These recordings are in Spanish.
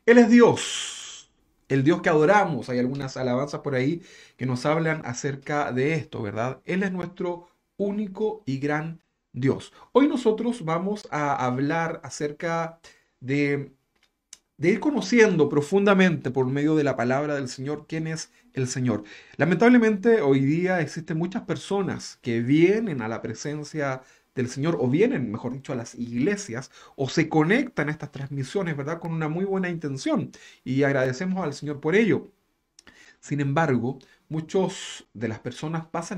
Él es Dios, el Dios que adoramos. Hay algunas alabanzas por ahí que nos hablan acerca de esto, ¿verdad? Él es nuestro único y gran Dios. Hoy nosotros vamos a hablar acerca de de ir conociendo profundamente por medio de la palabra del Señor quién es el Señor. Lamentablemente hoy día existen muchas personas que vienen a la presencia del Señor o vienen, mejor dicho, a las iglesias o se conectan a estas transmisiones, ¿verdad? Con una muy buena intención y agradecemos al Señor por ello. Sin embargo, muchos de las personas pasa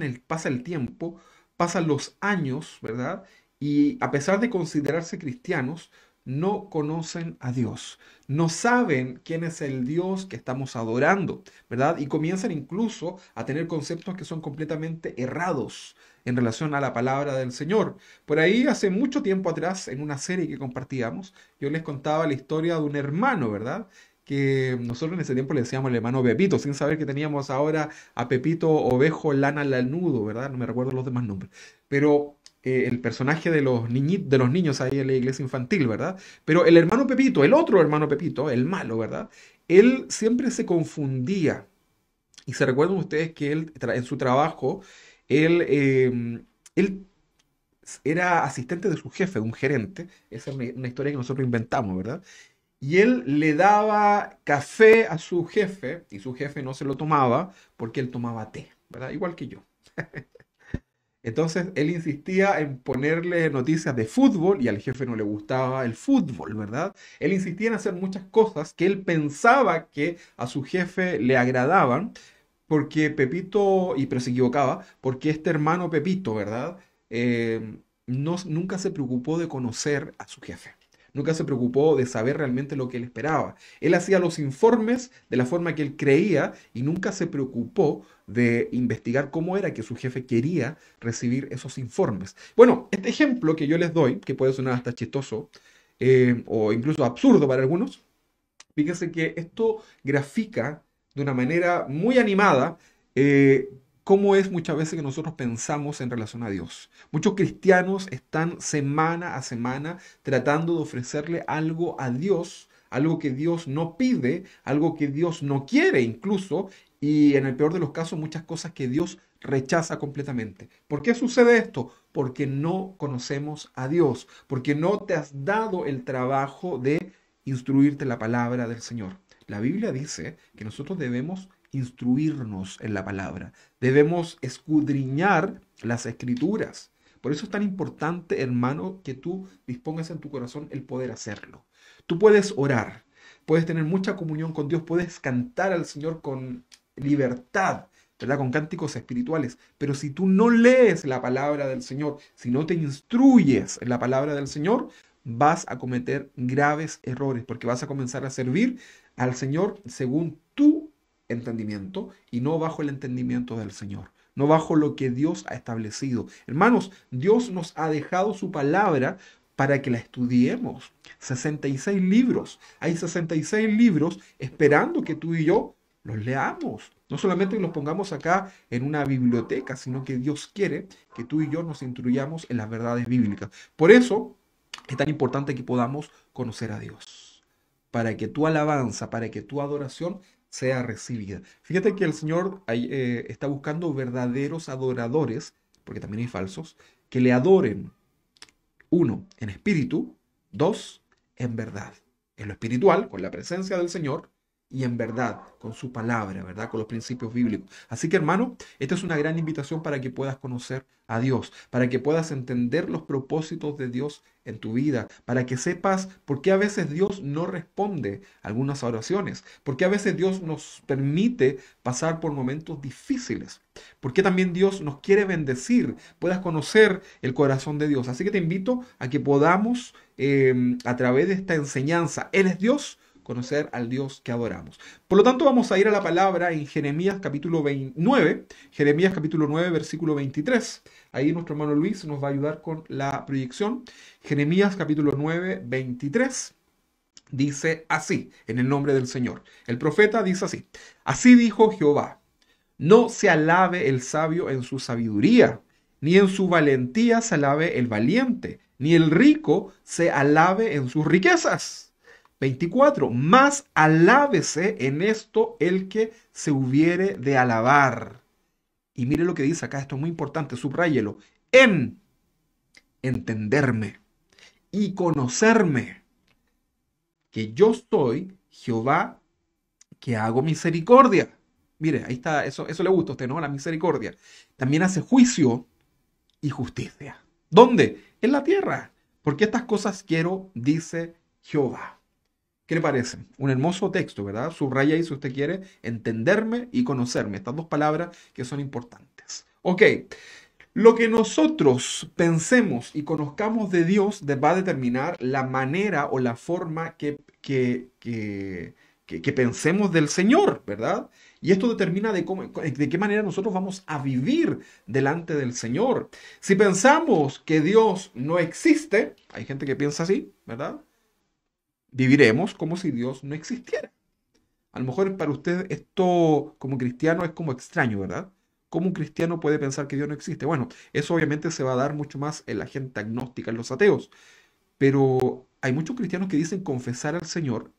el tiempo, pasan los años, ¿verdad? Y a pesar de considerarse cristianos, no conocen a Dios, no saben quién es el Dios que estamos adorando, ¿verdad? Y comienzan incluso a tener conceptos que son completamente errados en relación a la palabra del Señor. Por ahí, hace mucho tiempo atrás, en una serie que compartíamos, yo les contaba la historia de un hermano, ¿verdad? Que nosotros en ese tiempo le decíamos el hermano Pepito, sin saber que teníamos ahora a Pepito Ovejo Lana Lanudo, ¿verdad? No me recuerdo los demás nombres. Pero el personaje de de los niños ahí en la iglesia infantil, ¿verdad? Pero el hermano Pepito, el otro hermano Pepito, el malo, ¿verdad? Él siempre se confundía. Y se recuerdan ustedes que en su trabajo, él era asistente de su jefe, un gerente. Esa es una historia que nosotros inventamos, ¿verdad? Y él le daba café a su jefe y su jefe no se lo tomaba porque él tomaba té, ¿verdad? Igual que yo. Entonces él insistía en ponerle noticias de fútbol y al jefe no le gustaba el fútbol, ¿verdad? Él insistía en hacer muchas cosas que él pensaba que a su jefe le agradaban porque Pepito, pero se equivocaba, porque este hermano Pepito, ¿verdad? Nunca se preocupó de conocer a su jefe. Nunca se preocupó de saber realmente lo que él esperaba. Él hacía los informes de la forma que él creía y nunca se preocupó de investigar cómo era que su jefe quería recibir esos informes. Bueno, este ejemplo que yo les doy, que puede sonar hasta chistoso o incluso absurdo para algunos, fíjense que esto grafica de una manera muy animada cómo es muchas veces que nosotros pensamos en relación a Dios. Muchos cristianos están semana a semana tratando de ofrecerle algo a Dios, algo que Dios no pide, algo que Dios no quiere incluso, y en el peor de los casos muchas cosas que Dios rechaza completamente. ¿Por qué sucede esto? Porque no conocemos a Dios, porque no te has dado el trabajo de instruirte la palabra del Señor. La Biblia dice que nosotros debemos instruirnos en la palabra, debemos escudriñar las escrituras. Por eso es tan importante, hermano, que tú dispongas en tu corazón el poder hacerlo. Tú puedes orar, puedes tener mucha comunión con Dios, puedes cantar al Señor con libertad, ¿verdad? Con cánticos espirituales. Pero si tú no lees la palabra del Señor, si no te instruyes en la palabra del Señor, vas a cometer graves errores, porque vas a comenzar a servir al Señor según tu entendimiento y no bajo el entendimiento del Señor, no bajo lo que Dios ha establecido. Hermanos, Dios nos ha dejado su palabra para que la estudiemos. 66 libros. Hay 66 libros esperando que tú y yo los leamos. No solamente que los pongamos acá en una biblioteca, sino que Dios quiere que tú y yo nos instruyamos en las verdades bíblicas. Por eso es tan importante que podamos conocer a Dios, para que tu alabanza, para que tu adoración sea recibida. Fíjate que el Señor está buscando verdaderos adoradores, porque también hay falsos, que le adoren, uno, en espíritu, dos, en verdad. En lo espiritual, con la presencia del Señor, y en verdad, con su palabra, ¿verdad? Con los principios bíblicos. Así que, hermano, esta es una gran invitación para que puedas conocer a Dios, para que puedas entender los propósitos de Dios en tu vida, para que sepas por qué a veces Dios no responde a algunas oraciones, por qué a veces Dios nos permite pasar por momentos difíciles, por qué también Dios nos quiere bendecir, puedas conocer el corazón de Dios. Así que te invito a que podamos, a través de esta enseñanza, Él es Dios, conocer al Dios que adoramos. Por lo tanto, vamos a ir a la palabra en Jeremías capítulo 29, Jeremías capítulo 9, versículo 23. Ahí nuestro hermano Luis nos va a ayudar con la proyección. Jeremías capítulo 9, 23 dice así, en el nombre del Señor. El profeta dice así: así dijo Jehová, no se alabe el sabio en su sabiduría, ni en su valentía se alabe el valiente, ni el rico se alabe en sus riquezas, 24. Más alábese en esto el que se hubiere de alabar. Y mire lo que dice acá, esto es muy importante, subráyelo. En entenderme y conocerme, que yo soy Jehová que hago misericordia. Mire, ahí está, eso le gusta a usted, ¿no? La misericordia. También hace juicio y justicia. ¿Dónde? En la tierra. Porque estas cosas quiero, dice Jehová. ¿Qué le parece? Un hermoso texto, ¿verdad? Subraya ahí si usted quiere entenderme y conocerme. Estas dos palabras que son importantes. Ok, lo que nosotros pensemos y conozcamos de Dios va a determinar la manera o la forma que pensemos del Señor, ¿verdad? Y esto determina de qué manera nosotros vamos a vivir delante del Señor. Si pensamos que Dios no existe, hay gente que piensa así, ¿verdad? Viviremos como si Dios no existiera. A lo mejor para usted esto como cristiano es como extraño, ¿verdad? ¿Cómo un cristiano puede pensar que Dios no existe? Bueno, eso obviamente se va a dar mucho más en la gente agnóstica, en los ateos. Pero hay muchos cristianos que dicen confesar al Señor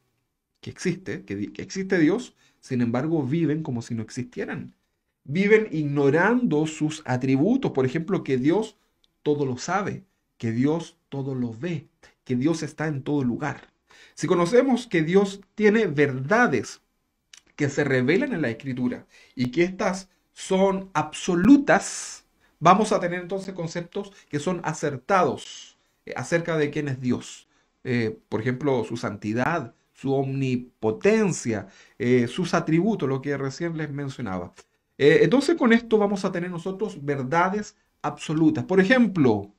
que existe, que existe Dios, sin embargo viven como si no existieran. Viven ignorando sus atributos, por ejemplo, que Dios todo lo sabe, que Dios todo lo ve, que Dios está en todo lugar. Si conocemos que Dios tiene verdades que se revelan en la Escritura y que estas son absolutas, vamos a tener entonces conceptos que son acertados acerca de quién es Dios. Por ejemplo, su santidad, su omnipotencia, sus atributos, lo que recién les mencionaba. Entonces con esto vamos a tener nosotros verdades absolutas. Por ejemplo,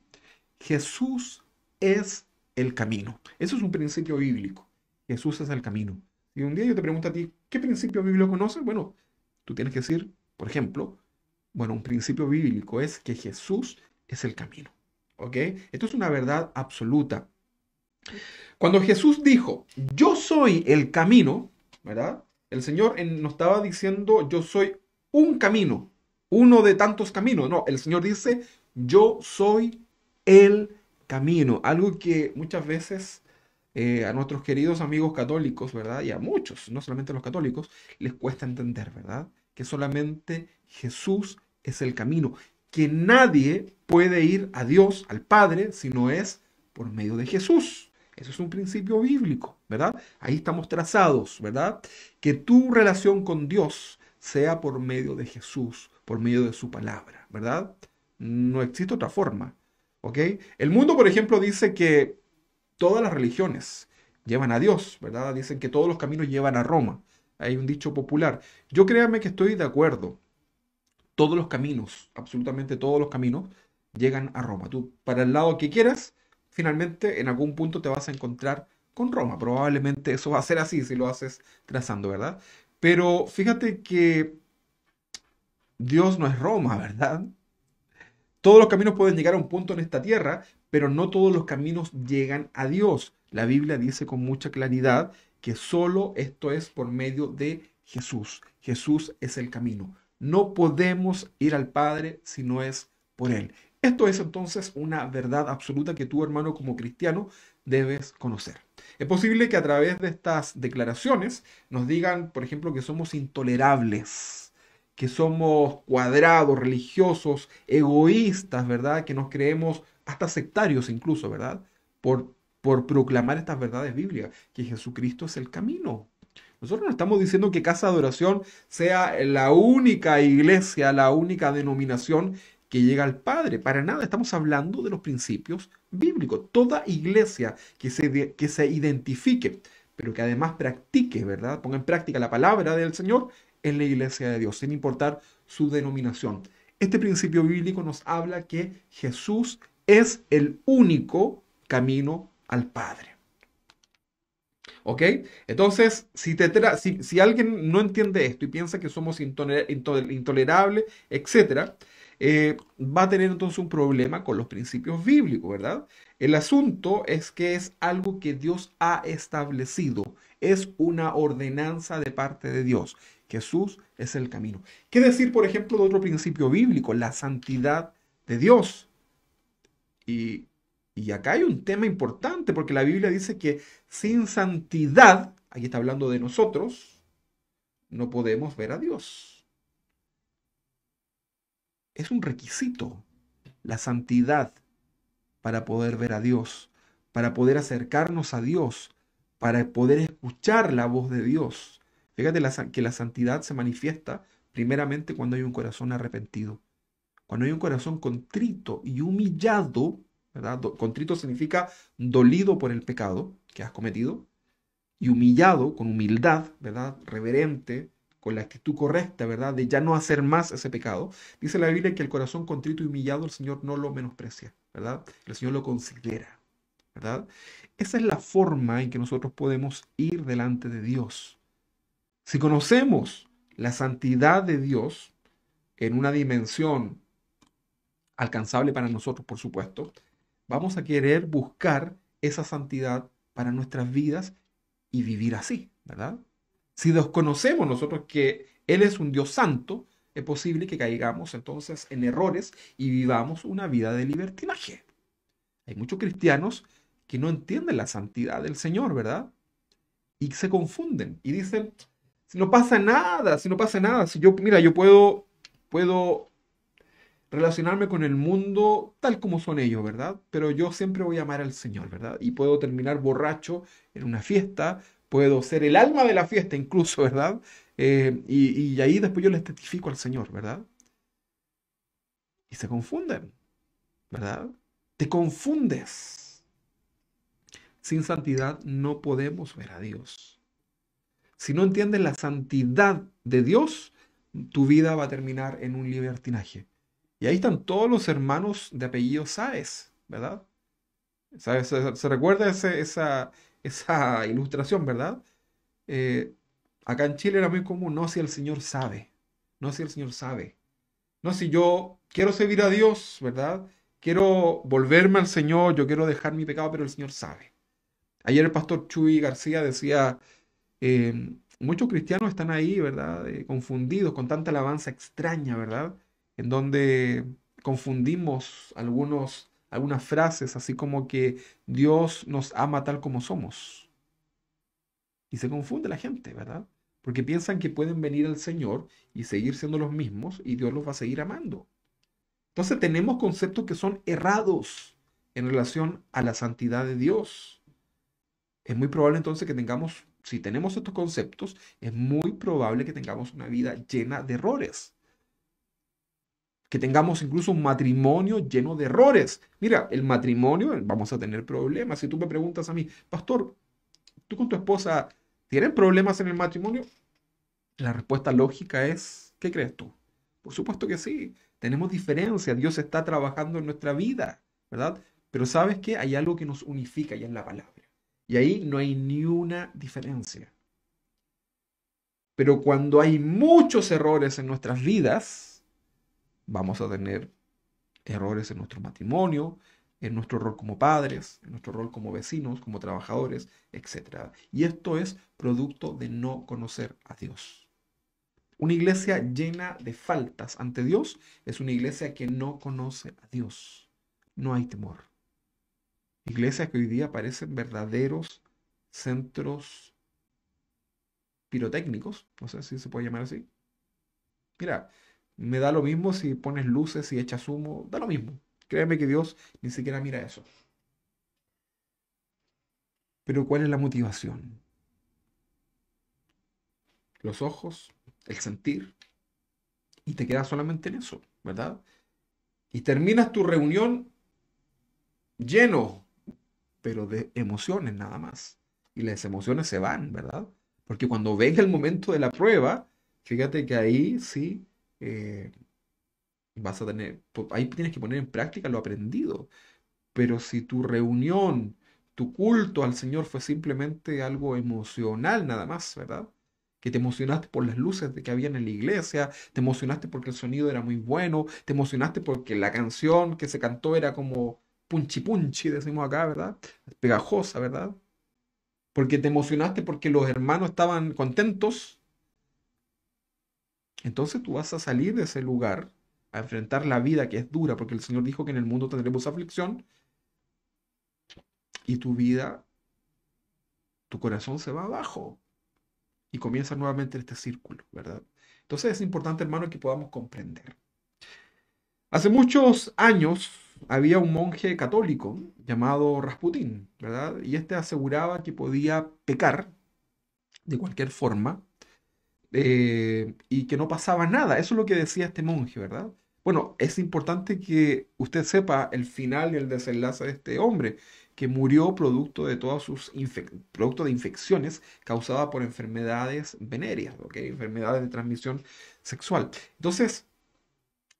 Jesús es el camino. Eso es un principio bíblico. Jesús es el camino. Y un día yo te pregunto a ti, ¿qué principio bíblico conoces? Bueno, tú tienes que decir, por ejemplo, bueno, un principio bíblico es que Jesús es el camino. ¿Ok? Esto es una verdad absoluta. Cuando Jesús dijo, yo soy el camino, ¿verdad? El Señor nos estaba diciendo, yo soy un camino, uno de tantos caminos. No, el Señor dice, yo soy el camino. Algo que muchas veces a nuestros queridos amigos católicos, ¿verdad? Y a muchos, no solamente a los católicos, les cuesta entender, ¿verdad? Que solamente Jesús es el camino, que nadie puede ir a Dios, al Padre, si no es por medio de Jesús. Eso es un principio bíblico, ¿verdad? Ahí estamos trazados, ¿verdad? Que tu relación con Dios sea por medio de Jesús, por medio de su palabra, ¿verdad? No existe otra forma, ¿ok? El mundo, por ejemplo, dice que todas las religiones llevan a Dios, ¿verdad? Dicen que todos los caminos llevan a Roma. Hay un dicho popular. Yo créame que estoy de acuerdo. Todos los caminos, absolutamente todos los caminos, llegan a Roma. Tú, para el lado que quieras, finalmente en algún punto te vas a encontrar con Roma. Probablemente eso va a ser así si lo haces trazando, ¿verdad? Pero fíjate que Dios no es Roma, ¿verdad? Todos los caminos pueden llegar a un punto en esta tierra, pero no todos los caminos llegan a Dios. La Biblia dice con mucha claridad que solo esto es por medio de Jesús. Jesús es el camino. No podemos ir al Padre si no es por Él. Esto es entonces una verdad absoluta que tú, hermano, como cristiano, debes conocer. Es posible que a través de estas declaraciones nos digan, por ejemplo, que somos intolerables, que somos cuadrados, religiosos, egoístas, ¿verdad? Que nos creemos hasta sectarios incluso, ¿verdad? Por proclamar estas verdades bíblicas, que Jesucristo es el camino. Nosotros no estamos diciendo que Casa de Oración sea la única iglesia, la única denominación que llega al Padre. Para nada, estamos hablando de los principios bíblicos. Toda iglesia que se identifique, pero que además practique, ¿verdad? Ponga en práctica la palabra del Señor, es la iglesia de Dios, sin importar su denominación. Este principio bíblico nos habla que Jesús es el único camino al Padre. ¿Ok? Entonces, si alguien no entiende esto y piensa que somos intolerables, etcétera, va a tener entonces un problema con los principios bíblicos, ¿verdad? El asunto es que es algo que Dios ha establecido, es una ordenanza de parte de Dios. Jesús es el camino. ¿Qué decir, por ejemplo, de otro principio bíblico? La santidad de Dios. Y Y acá hay un tema importante porque la Biblia dice que sin santidad, aquí está hablando de nosotros, no podemos ver a Dios. Es un requisito la santidad para poder ver a Dios, para poder acercarnos a Dios, para poder escuchar la voz de Dios. Fíjate que la santidad se manifiesta primeramente cuando hay un corazón arrepentido, cuando hay un corazón contrito y humillado, ¿verdad? Contrito significa dolido por el pecado que has cometido y humillado con humildad, ¿verdad? Reverente, con la actitud correcta, ¿verdad? De ya no hacer más ese pecado. Dice la Biblia que el corazón contrito y humillado el Señor no lo menosprecia, ¿verdad? El Señor lo considera, ¿verdad? Esa es la forma en que nosotros podemos ir delante de Dios. Si conocemos la santidad de Dios en una dimensión alcanzable para nosotros, por supuesto, vamos a querer buscar esa santidad para nuestras vidas y vivir así, ¿verdad? Si desconocemos nosotros que Él es un Dios santo, es posible que caigamos entonces en errores y vivamos una vida de libertinaje. Hay muchos cristianos que no entienden la santidad del Señor, ¿verdad? Y se confunden y dicen, si no pasa nada, si no pasa nada, si yo, mira, yo puedo relacionarme con el mundo tal como son ellos, ¿verdad? Pero yo siempre voy a amar al Señor, ¿verdad? Y puedo terminar borracho en una fiesta, puedo ser el alma de la fiesta incluso, ¿verdad? Y ahí después yo les testifico al Señor, ¿verdad? Y se confunden, ¿verdad? Te confundes. Sin santidad no podemos ver a Dios. Si no entiendes la santidad de Dios, tu vida va a terminar en un libertinaje. Y ahí están todos los hermanos de apellido Sáez, ¿verdad? ¿Sabes? Se recuerda esa ilustración, ¿verdad? Eh, Acá en Chile era muy común, no si el Señor sabe, no si el Señor sabe, no si yo quiero servir a Dios, ¿verdad? Quiero volverme al Señor, yo quiero dejar mi pecado, pero el Señor sabe. Ayer el pastor Chuy García decía, muchos cristianos están ahí, ¿verdad? Confundidos con tanta alabanza extraña, ¿verdad? En donde confundimos algunas frases, así como que Dios nos ama tal como somos. Y se confunde la gente, ¿verdad? Porque piensan que pueden venir al Señor y seguir siendo los mismos y Dios los va a seguir amando. Entonces tenemos conceptos que son errados en relación a la santidad de Dios. Es muy probable entonces que tengamos, si tenemos estos conceptos, es muy probable que tengamos una vida llena de errores, que tengamos incluso un matrimonio lleno de errores. Mira, el matrimonio, vamos a tener problemas. Si tú me preguntas a mí, pastor, ¿tú con tu esposa tienen problemas en el matrimonio? La respuesta lógica es, ¿qué crees tú? Por supuesto que sí, tenemos diferencias, Dios está trabajando en nuestra vida, ¿verdad? Pero ¿sabes qué? Hay algo que nos unifica y es la palabra. Y ahí no hay ni una diferencia. Pero cuando hay muchos errores en nuestras vidas, vamos a tener errores en nuestro matrimonio, en nuestro rol como padres, en nuestro rol como vecinos, como trabajadores, etcétera. Y esto es producto de no conocer a Dios. Una iglesia llena de faltas ante Dios es una iglesia que no conoce a Dios. No hay temor. Iglesias que hoy día parecen verdaderos centros pirotécnicos, no sé si se puede llamar así. Mira, me da lo mismo si pones luces y echas humo, da lo mismo. Créeme que Dios ni siquiera mira eso. Pero ¿cuál es la motivación? Los ojos, el sentir, y te quedas solamente en eso, ¿verdad? Y terminas tu reunión lleno, pero de emociones nada más. Y las emociones se van, ¿verdad? Porque cuando venga el momento de la prueba, fíjate que ahí sí eh, vas a tener, ahí tienes que poner en práctica lo aprendido. Pero si tu reunión, tu culto al Señor fue simplemente algo emocional nada más, ¿verdad? Que te emocionaste por las luces de que habían en la iglesia, te emocionaste porque el sonido era muy bueno, te emocionaste porque la canción que se cantó era como punchi punchi, decimos acá, ¿verdad? Pegajosa, ¿verdad? Porque te emocionaste porque los hermanos estaban contentos, entonces tú vas a salir de ese lugar a enfrentar la vida que es dura, porque el Señor dijo que en el mundo tendremos aflicción, y tu vida, tu corazón se va abajo y comienza nuevamente este círculo, ¿verdad? Entonces es importante, hermano, que podamos comprender. Hace muchos años había un monje católico llamado Rasputín, ¿verdad? Y este aseguraba que podía pecar de cualquier forma y que no pasaba nada. Eso es lo que decía este monje, ¿verdad? Bueno, es importante que usted sepa el final y el desenlace de este hombre, que murió producto de todas producto de infecciones causadas por enfermedades venéreas, ¿ok? Enfermedades de transmisión sexual. Entonces,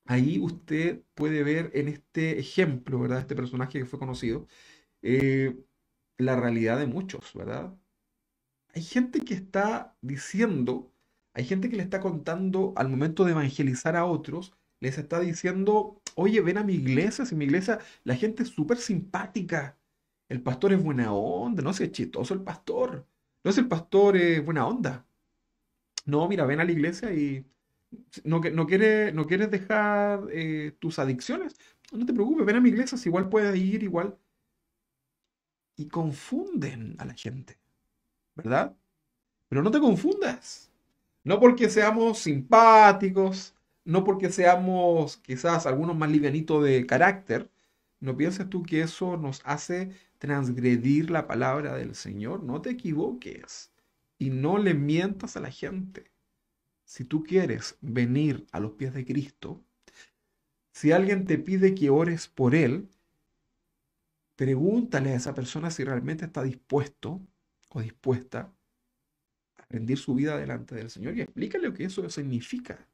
ahí usted puede ver en este ejemplo, ¿verdad? Este personaje que fue conocido, eh, la realidad de muchos, ¿verdad? Hay gente que está diciendo, hay gente que le está contando al momento de evangelizar a otros, les está diciendo, oye, ven a mi iglesia, si mi iglesia, la gente es súper simpática, el pastor es buena onda, no sé, es chistoso el pastor, no es el pastor buena onda. No, mira, ven a la iglesia y no quieres dejar tus adicciones, no te preocupes, ven a mi iglesia, si igual puedes ir igual. Y confunden a la gente, ¿verdad? Pero no te confundas. No porque seamos simpáticos, no porque seamos quizás algunos más livianitos de carácter, no pienses tú que eso nos hace transgredir la palabra del Señor. No te equivoques y no le mientas a la gente. Si tú quieres venir a los pies de Cristo, si alguien te pide que ores por él, pregúntale a esa persona si realmente está dispuesto o dispuesta a rendir su vida delante del Señor y explícale lo que eso significa.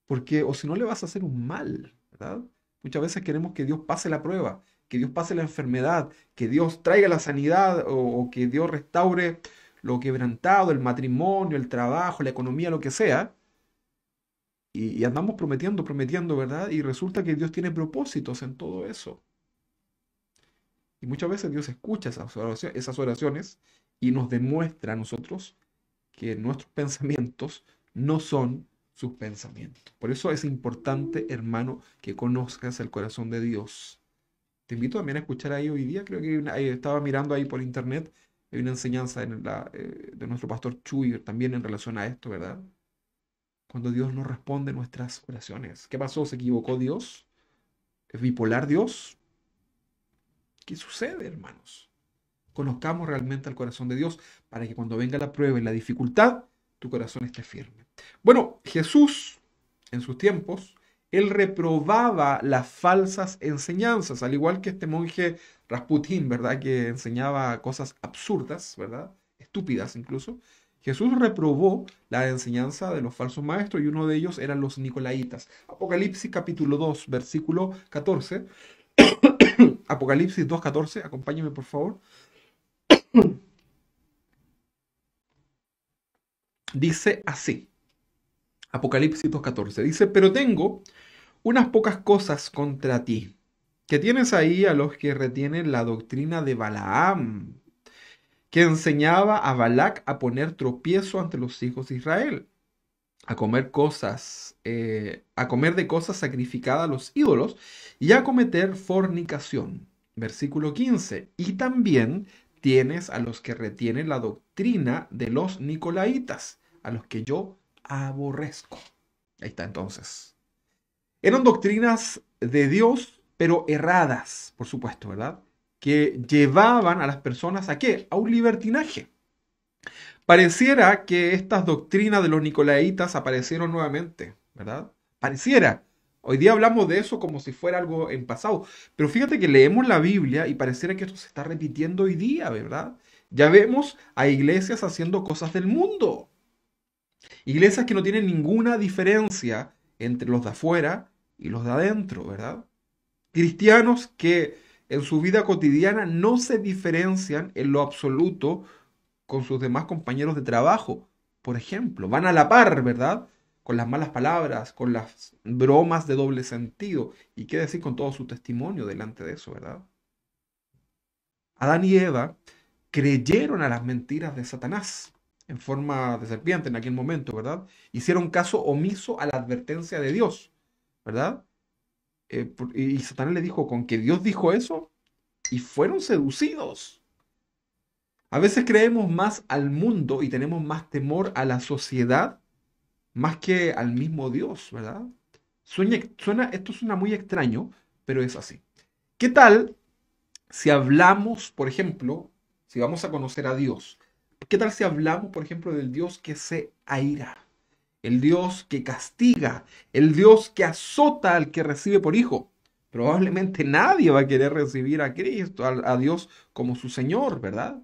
Porque, o si no, le vas a hacer un mal, ¿verdad? Muchas veces queremos que Dios pase la prueba, que Dios pase la enfermedad, que Dios traiga la sanidad o que Dios restaure lo quebrantado, el matrimonio, el trabajo, la economía, lo que sea. Y andamos prometiendo, prometiendo, ¿verdad? Y resulta que Dios tiene propósitos en todo eso. Y muchas veces Dios escucha esas oraciones y nos demuestra a nosotros que nuestros pensamientos no son sus pensamientos. Por eso es importante, hermano, que conozcas el corazón de Dios. Te invito también a escuchar ahí hoy día, creo que estaba mirando ahí por internet, hay una enseñanza de nuestro pastor Chuy también en relación a esto, ¿verdad? Cuando Dios no responde nuestras oraciones. ¿Qué pasó? ¿Se equivocó Dios? ¿Es bipolar Dios? ¿Qué sucede, hermanos? Conozcamos realmente el corazón de Dios para que cuando venga la prueba y la dificultad, tu corazón esté firme. Bueno, Jesús, en sus tiempos, él reprobaba las falsas enseñanzas, al igual que este monje Rasputín, ¿verdad? Que enseñaba cosas absurdas, ¿verdad? Estúpidas incluso. Jesús reprobó la enseñanza de los falsos maestros y uno de ellos eran los nicolaitas. Apocalipsis capítulo 2, versículo 14. Apocalipsis 2:14, acompáñeme por favor. Dice así, Apocalipsis 2:14, dice, pero tengo unas pocas cosas contra ti, que tienes ahí a los que retienen la doctrina de Balaam, que enseñaba a Balac a poner tropiezo ante los hijos de Israel, a comer de cosas sacrificadas a los ídolos y a cometer fornicación. Versículo 15. Y también tienes a los que retienen la doctrina de los nicolaitas, a los que yo aborrezco. Ahí está entonces. Eran doctrinas de Dios, pero erradas, por supuesto, ¿verdad? Que llevaban a las personas ¿a qué? A un libertinaje. Pareciera que estas doctrinas de los nicolaitas aparecieron nuevamente, ¿verdad? Pareciera. Hoy día hablamos de eso como si fuera algo en pasado, pero fíjate que leemos la Biblia y pareciera que esto se está repitiendo hoy día, ¿verdad? Ya vemos a iglesias haciendo cosas del mundo. Iglesias que no tienen ninguna diferencia entre los de afuera y los de adentro, ¿verdad? Cristianos que en su vida cotidiana no se diferencian en lo absoluto con sus demás compañeros de trabajo, por ejemplo. Van a la par, ¿verdad? Con las malas palabras, con las bromas de doble sentido. Y qué decir con todo su testimonio delante de eso, ¿verdad? Adán y Eva creyeron a las mentiras de Satanás en forma de serpiente en aquel momento, ¿verdad? Hicieron caso omiso a la advertencia de Dios, ¿verdad? Y Satanás le dijo, con que Dios dijo eso, y fueron seducidos. A veces creemos más al mundo y tenemos más temor a la sociedad más que al mismo Dios, ¿verdad? Esto suena muy extraño, pero es así. ¿Qué tal si hablamos, por ejemplo, si vamos a conocer a Dios? ¿Qué tal si hablamos, por ejemplo, del Dios que se aira? El Dios que castiga, el Dios que azota al que recibe por hijo. Probablemente nadie va a querer recibir a Cristo, a Dios como su Señor, ¿verdad?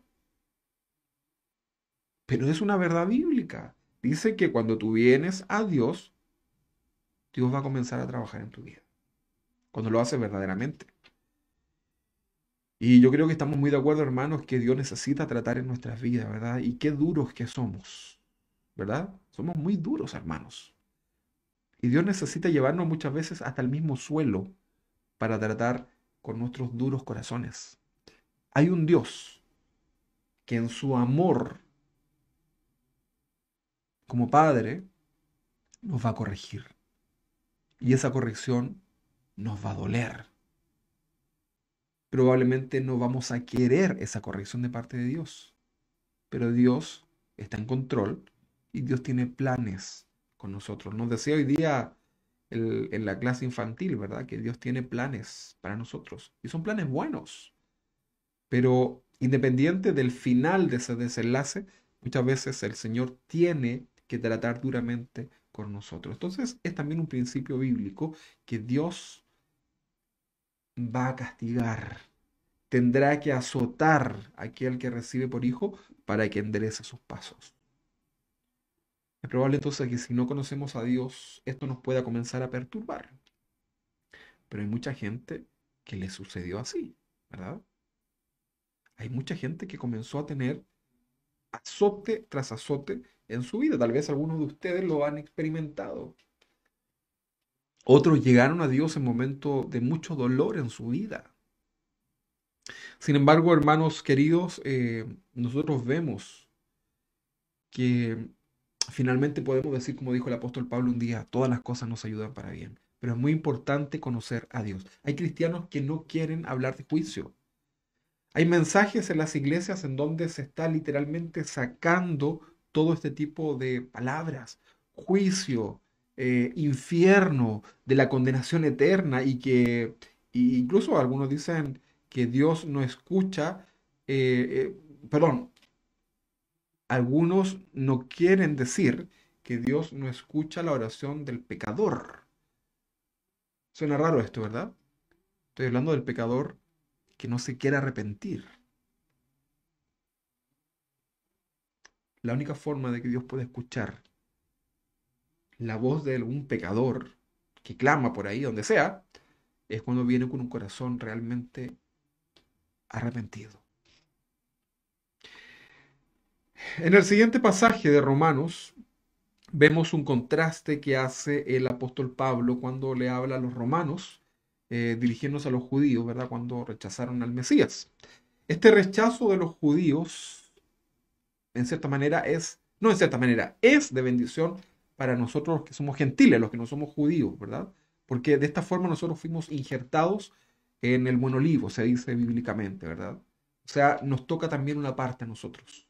Pero es una verdad bíblica. Dice que cuando tú vienes a Dios, Dios va a comenzar a trabajar en tu vida. Cuando lo haces verdaderamente. Y yo creo que estamos muy de acuerdo, hermanos, que Dios necesita tratar en nuestras vidas, ¿verdad? Y qué duros que somos, ¿verdad? Somos muy duros, hermanos. Y Dios necesita llevarnos muchas veces hasta el mismo suelo para tratar con nuestros duros corazones. Hay un Dios que en su amor como Padre nos va a corregir. Y esa corrección nos va a doler. Probablemente no vamos a querer esa corrección de parte de Dios. Pero Dios está en control y Dios tiene planes con nosotros. Nos decía hoy día en la clase infantil, ¿verdad? Que Dios tiene planes para nosotros y son planes buenos. Pero independiente del final de ese desenlace, muchas veces el Señor tiene que tratar duramente con nosotros. Entonces es también un principio bíblico que Dios va a castigar, tendrá que azotar a aquel que recibe por hijo para que enderece sus pasos. Es probable entonces que si no conocemos a Dios, esto nos pueda comenzar a perturbar. Pero hay mucha gente que le sucedió así, ¿verdad? Hay mucha gente que comenzó a tener azote tras azote en su vida. Tal vez algunos de ustedes lo han experimentado. Otros llegaron a Dios en momentos de mucho dolor en su vida. Sin embargo, hermanos queridos, nosotros vemos que finalmente podemos decir, como dijo el apóstol Pablo un día, todas las cosas nos ayudan para bien. Pero es muy importante conocer a Dios. Hay cristianos que no quieren hablar de juicio. Hay mensajes en las iglesias en donde se está literalmente sacando todo este tipo de palabras, juicio, infierno, de la condenación eterna y incluso algunos dicen que Dios no escucha, perdón, algunos no quieren decir que Dios no escucha la oración del pecador. Suena raro esto, ¿verdad? Estoy hablando del pecador que no se quiere arrepentir. La única forma de que Dios pueda escuchar la voz de algún pecador que clama por ahí, donde sea, es cuando viene con un corazón realmente arrepentido. En el siguiente pasaje de Romanos, vemos un contraste que hace el apóstol Pablo cuando le habla a los romanos, dirigiéndose a los judíos, ¿verdad? Cuando rechazaron al Mesías. Este rechazo de los judíos, en cierta manera, no en cierta manera, es de bendición para nosotros los que somos gentiles, los que no somos judíos, ¿verdad? Porque de esta forma nosotros fuimos injertados en el buen olivo, se dice bíblicamente, ¿verdad? O sea, nos toca también una parte a nosotros.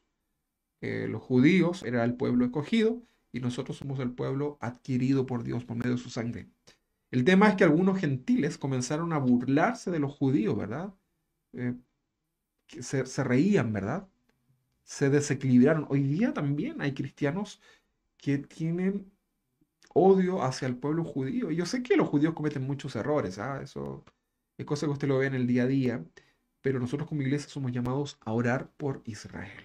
Los judíos era el pueblo escogido y nosotros somos el pueblo adquirido por Dios por medio de su sangre. El tema es que algunos gentiles comenzaron a burlarse de los judíos, ¿verdad? Eh, que se reían, ¿verdad? Se desequilibraron. Hoy día también hay cristianos que tienen odio hacia el pueblo judío. Y yo sé que los judíos cometen muchos errores, ¿ah? Eso es cosa que usted lo ve en el día a día, pero nosotros como iglesia somos llamados a orar por Israel.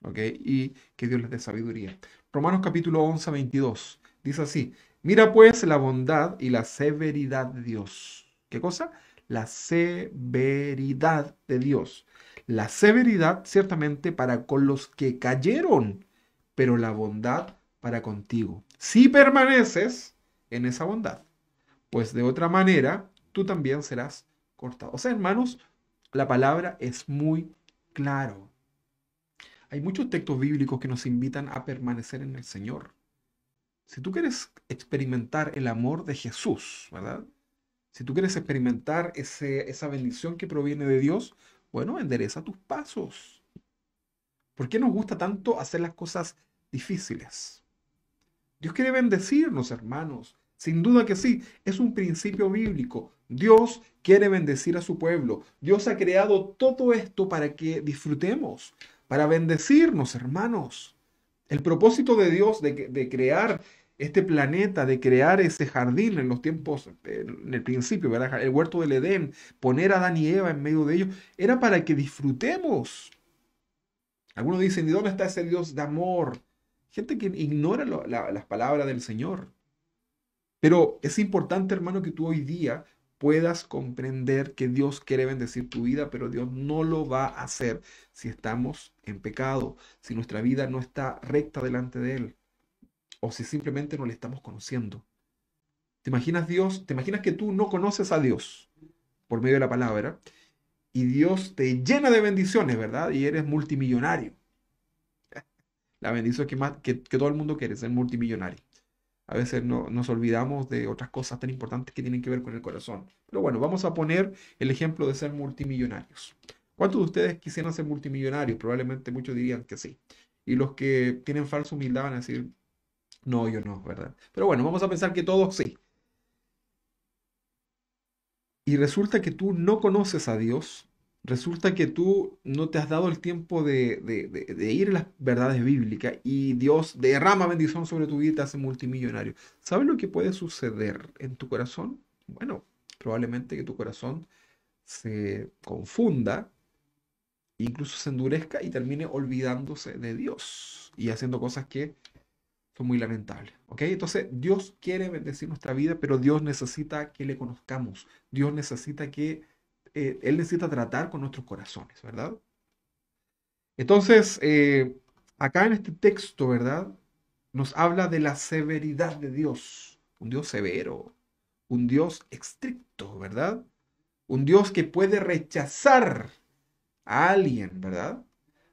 ¿Ok? Y que Dios les dé sabiduría. Romanos capítulo 11, 22. Dice así, mira pues la bondad y la severidad de Dios. ¿Qué cosa? La severidad de Dios. La severidad ciertamente para con los que cayeron, pero la bondad para contigo. Si permaneces en esa bondad, pues de otra manera tú también serás cortado. O sea, hermanos, la palabra es muy claro. Hay muchos textos bíblicos que nos invitan a permanecer en el Señor. Si tú quieres experimentar el amor de Jesús, ¿verdad? Si tú quieres experimentar esa bendición que proviene de Dios, bueno, endereza tus pasos. ¿Por qué nos gusta tanto hacer las cosas difíciles? Dios quiere bendecirnos, hermanos. Sin duda que sí, es un principio bíblico. Dios quiere bendecir a su pueblo. Dios ha creado todo esto para que disfrutemos, para bendecirnos, hermanos. El propósito de Dios de crear este planeta, de crear ese jardín en los tiempos, en el principio, ¿verdad? El huerto del Edén, poner a Adán y Eva en medio de ellos, era para que disfrutemos. Algunos dicen, ¿y dónde está ese Dios de amor? Gente que ignora las palabras del Señor. Pero es importante, hermano, que tú hoy día puedas comprender que Dios quiere bendecir tu vida, pero Dios no lo va a hacer si estamos en pecado, si nuestra vida no está recta delante de Él, o si simplemente no le estamos conociendo. ¿Te imaginas Dios? ¿Te imaginas que tú no conoces a Dios por medio de la palabra y Dios te llena de bendiciones, ¿verdad? Y eres multimillonario. La bendición que, más, que todo el mundo quiere, ser multimillonario. A veces nos olvidamos de otras cosas tan importantes que tienen que ver con el corazón. Pero bueno, vamos a poner el ejemplo de ser multimillonarios. ¿Cuántos de ustedes quisieran ser multimillonarios? Probablemente muchos dirían que sí. Y los que tienen falsa humildad van a decir, no, yo no, ¿verdad? Pero bueno, vamos a pensar que todos sí. Y resulta que tú no conoces a Dios, resulta que tú no te has dado el tiempo de ir a las verdades bíblicas y Dios derrama bendición sobre tu vida y te hace multimillonario. ¿Sabes lo que puede suceder en tu corazón? Bueno, probablemente que tu corazón se confunda, incluso se endurezca y termine olvidándose de Dios y haciendo cosas que son muy lamentables. ¿Ok? Entonces, Dios quiere bendecir nuestra vida, pero Dios necesita que le conozcamos. Dios necesita que, Él necesita tratar con nuestros corazones, ¿verdad? Entonces, acá en este texto, ¿verdad? Nos habla de la severidad de Dios. Un Dios severo, un Dios estricto, ¿verdad? Un Dios que puede rechazar a alguien, ¿verdad?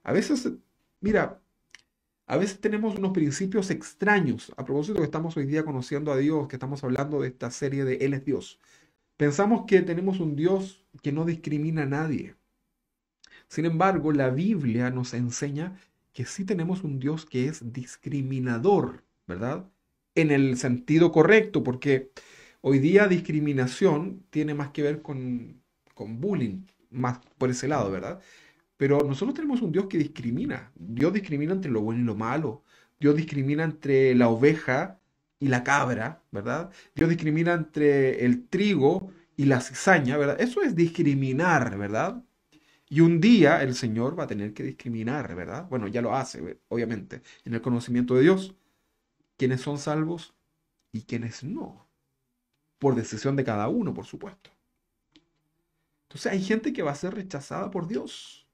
A veces, mira, a veces tenemos unos principios extraños. A propósito que estamos hoy día conociendo a Dios, que estamos hablando de esta serie de Él es Dios. Pensamos que tenemos un Dios que no discrimina a nadie. Sin embargo, la Biblia nos enseña que sí tenemos un Dios que es discriminador, ¿verdad? En el sentido correcto, porque hoy día discriminación tiene más que ver con bullying, más por ese lado, ¿verdad? Pero nosotros tenemos un Dios que discrimina. Dios discrimina entre lo bueno y lo malo. Dios discrimina entre la oveja y la cabra, ¿verdad? Dios discrimina entre el trigo y la cizaña, ¿verdad? Eso es discriminar, ¿verdad? Y un día el Señor va a tener que discriminar, ¿verdad? Bueno, ya lo hace, obviamente, en el conocimiento de Dios. Quiénes son salvos y quiénes no. Por decisión de cada uno, por supuesto. Entonces hay gente que va a ser rechazada por Dios.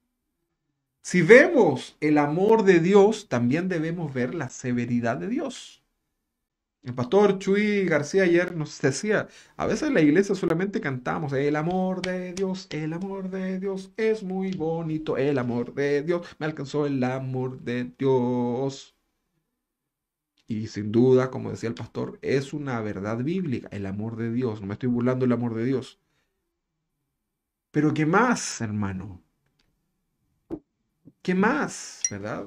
Si vemos el amor de Dios, también debemos ver la severidad de Dios. El pastor Chuy García ayer nos decía, a veces en la iglesia solamente cantamos, el amor de Dios es muy bonito, el amor de Dios, me alcanzó el amor de Dios. Y sin duda, como decía el pastor, es una verdad bíblica, el amor de Dios, no me estoy burlando del amor de Dios. Pero ¿qué más, hermano? ¿Qué más, verdad?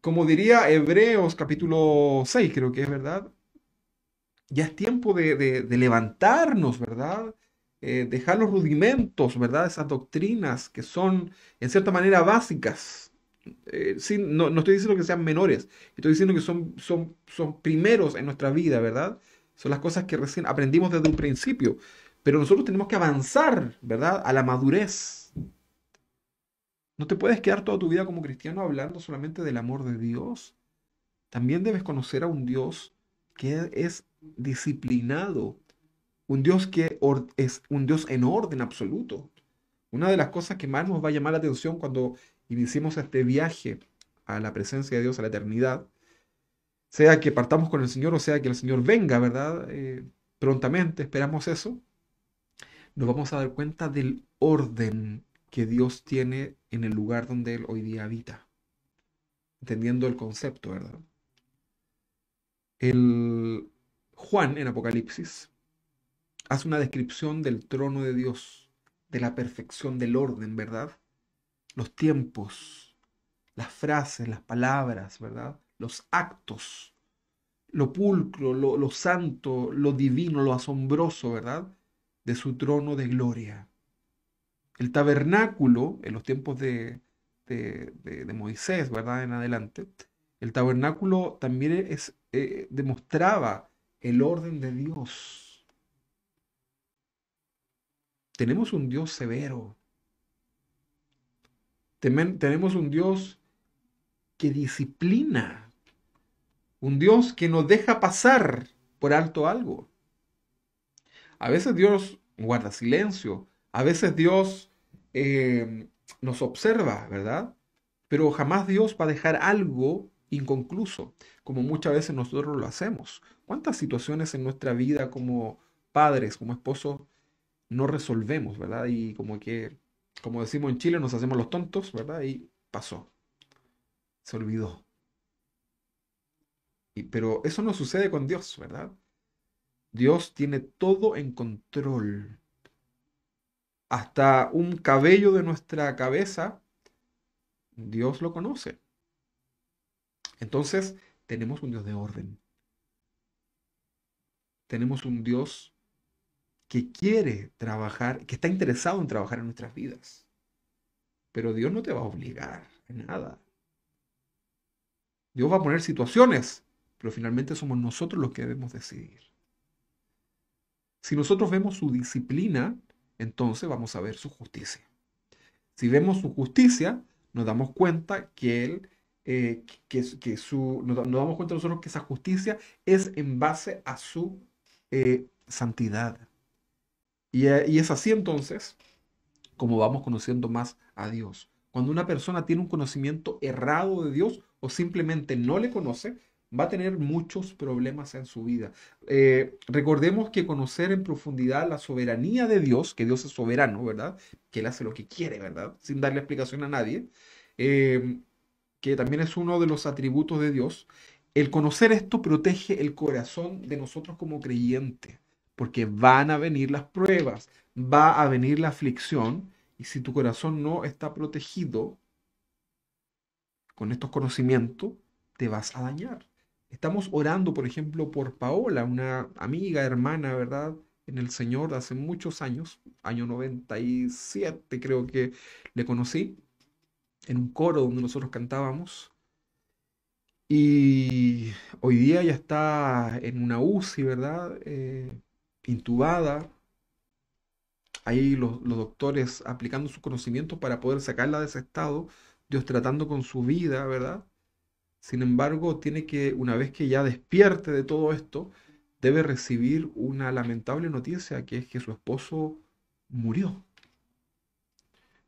Como diría Hebreos capítulo 6 creo que es verdad, ya es tiempo de levantarnos, ¿verdad? Dejar los rudimentos, ¿verdad? Esas doctrinas que son, en cierta manera, básicas. No estoy diciendo que sean menores, estoy diciendo que son primeros en nuestra vida, ¿verdad? Son las cosas que recién aprendimos desde un principio. Pero nosotros tenemos que avanzar, ¿verdad? A la madurez. No te puedes quedar toda tu vida como cristiano hablando solamente del amor de Dios. También debes conocer a un Dios que es disciplinado, un Dios que es un Dios en orden absoluto. Una de las cosas que más nos va a llamar la atención cuando iniciemos este viaje a la presencia de Dios, a la eternidad, sea que partamos con el Señor o sea que el Señor venga, ¿verdad? Prontamente, esperamos eso, nos vamos a dar cuenta del orden que Dios tiene en el lugar donde Él hoy día habita, entendiendo el concepto, ¿verdad? El Juan en Apocalipsis hace una descripción del trono de Dios, de la perfección del orden, ¿verdad? Los tiempos, las frases, las palabras, ¿verdad? Los actos, lo pulcro, lo santo, lo divino, lo asombroso, ¿verdad? De su trono de gloria. El tabernáculo, en los tiempos de Moisés, ¿verdad? En adelante, el tabernáculo también demostraba el orden de Dios. Tenemos un Dios severo. Tenemos un Dios que disciplina. Un Dios que no deja pasar por alto algo. A veces Dios guarda silencio. A veces Dios eh, nos observa, ¿verdad? Pero jamás Dios va a dejar algo inconcluso, como muchas veces nosotros lo hacemos. ¿Cuántas situaciones en nuestra vida como padres, como esposos, no resolvemos, ¿verdad? Y como que, como decimos en Chile, nos hacemos los tontos, ¿verdad? Y pasó, se olvidó. Pero eso no sucede con Dios, ¿verdad? Dios tiene todo en control. Hasta un cabello de nuestra cabeza, Dios lo conoce. Entonces, tenemos un Dios de orden. Tenemos un Dios que quiere trabajar, que está interesado en trabajar en nuestras vidas. Pero Dios no te va a obligar a nada. Dios va a poner situaciones, pero finalmente somos nosotros los que debemos decidir. Si nosotros vemos su disciplina, entonces vamos a ver su justicia. Si vemos su justicia, nos damos cuenta que él, nos damos cuenta nosotros que esa justicia es en base a su santidad. Y es así entonces como vamos conociendo más a Dios. Cuando una persona tiene un conocimiento errado de Dios o simplemente no le conoce, va a tener muchos problemas en su vida. Recordemos que conocer en profundidad la soberanía de Dios, que Dios es soberano, ¿verdad? Que Él hace lo que quiere, ¿verdad? Sin darle explicación a nadie, eh, que también es uno de los atributos de Dios. El conocer esto protege el corazón de nosotros como creyentes, porque van a venir las pruebas, va a venir la aflicción, y si tu corazón no está protegido con estos conocimientos, te vas a dañar. Estamos orando, por ejemplo, por Paola, una amiga, hermana, ¿verdad? En el Señor de hace muchos años, año 97 creo que le conocí, en un coro donde nosotros cantábamos. Y hoy día ya está en una UCI, ¿verdad? Intubada. Ahí los doctores aplicando sus conocimientos para poder sacarla de ese estado, Dios tratando con su vida, ¿verdad? Sin embargo, tiene que, una vez que ya despierte de todo esto, debe recibir una lamentable noticia, que es que su esposo murió.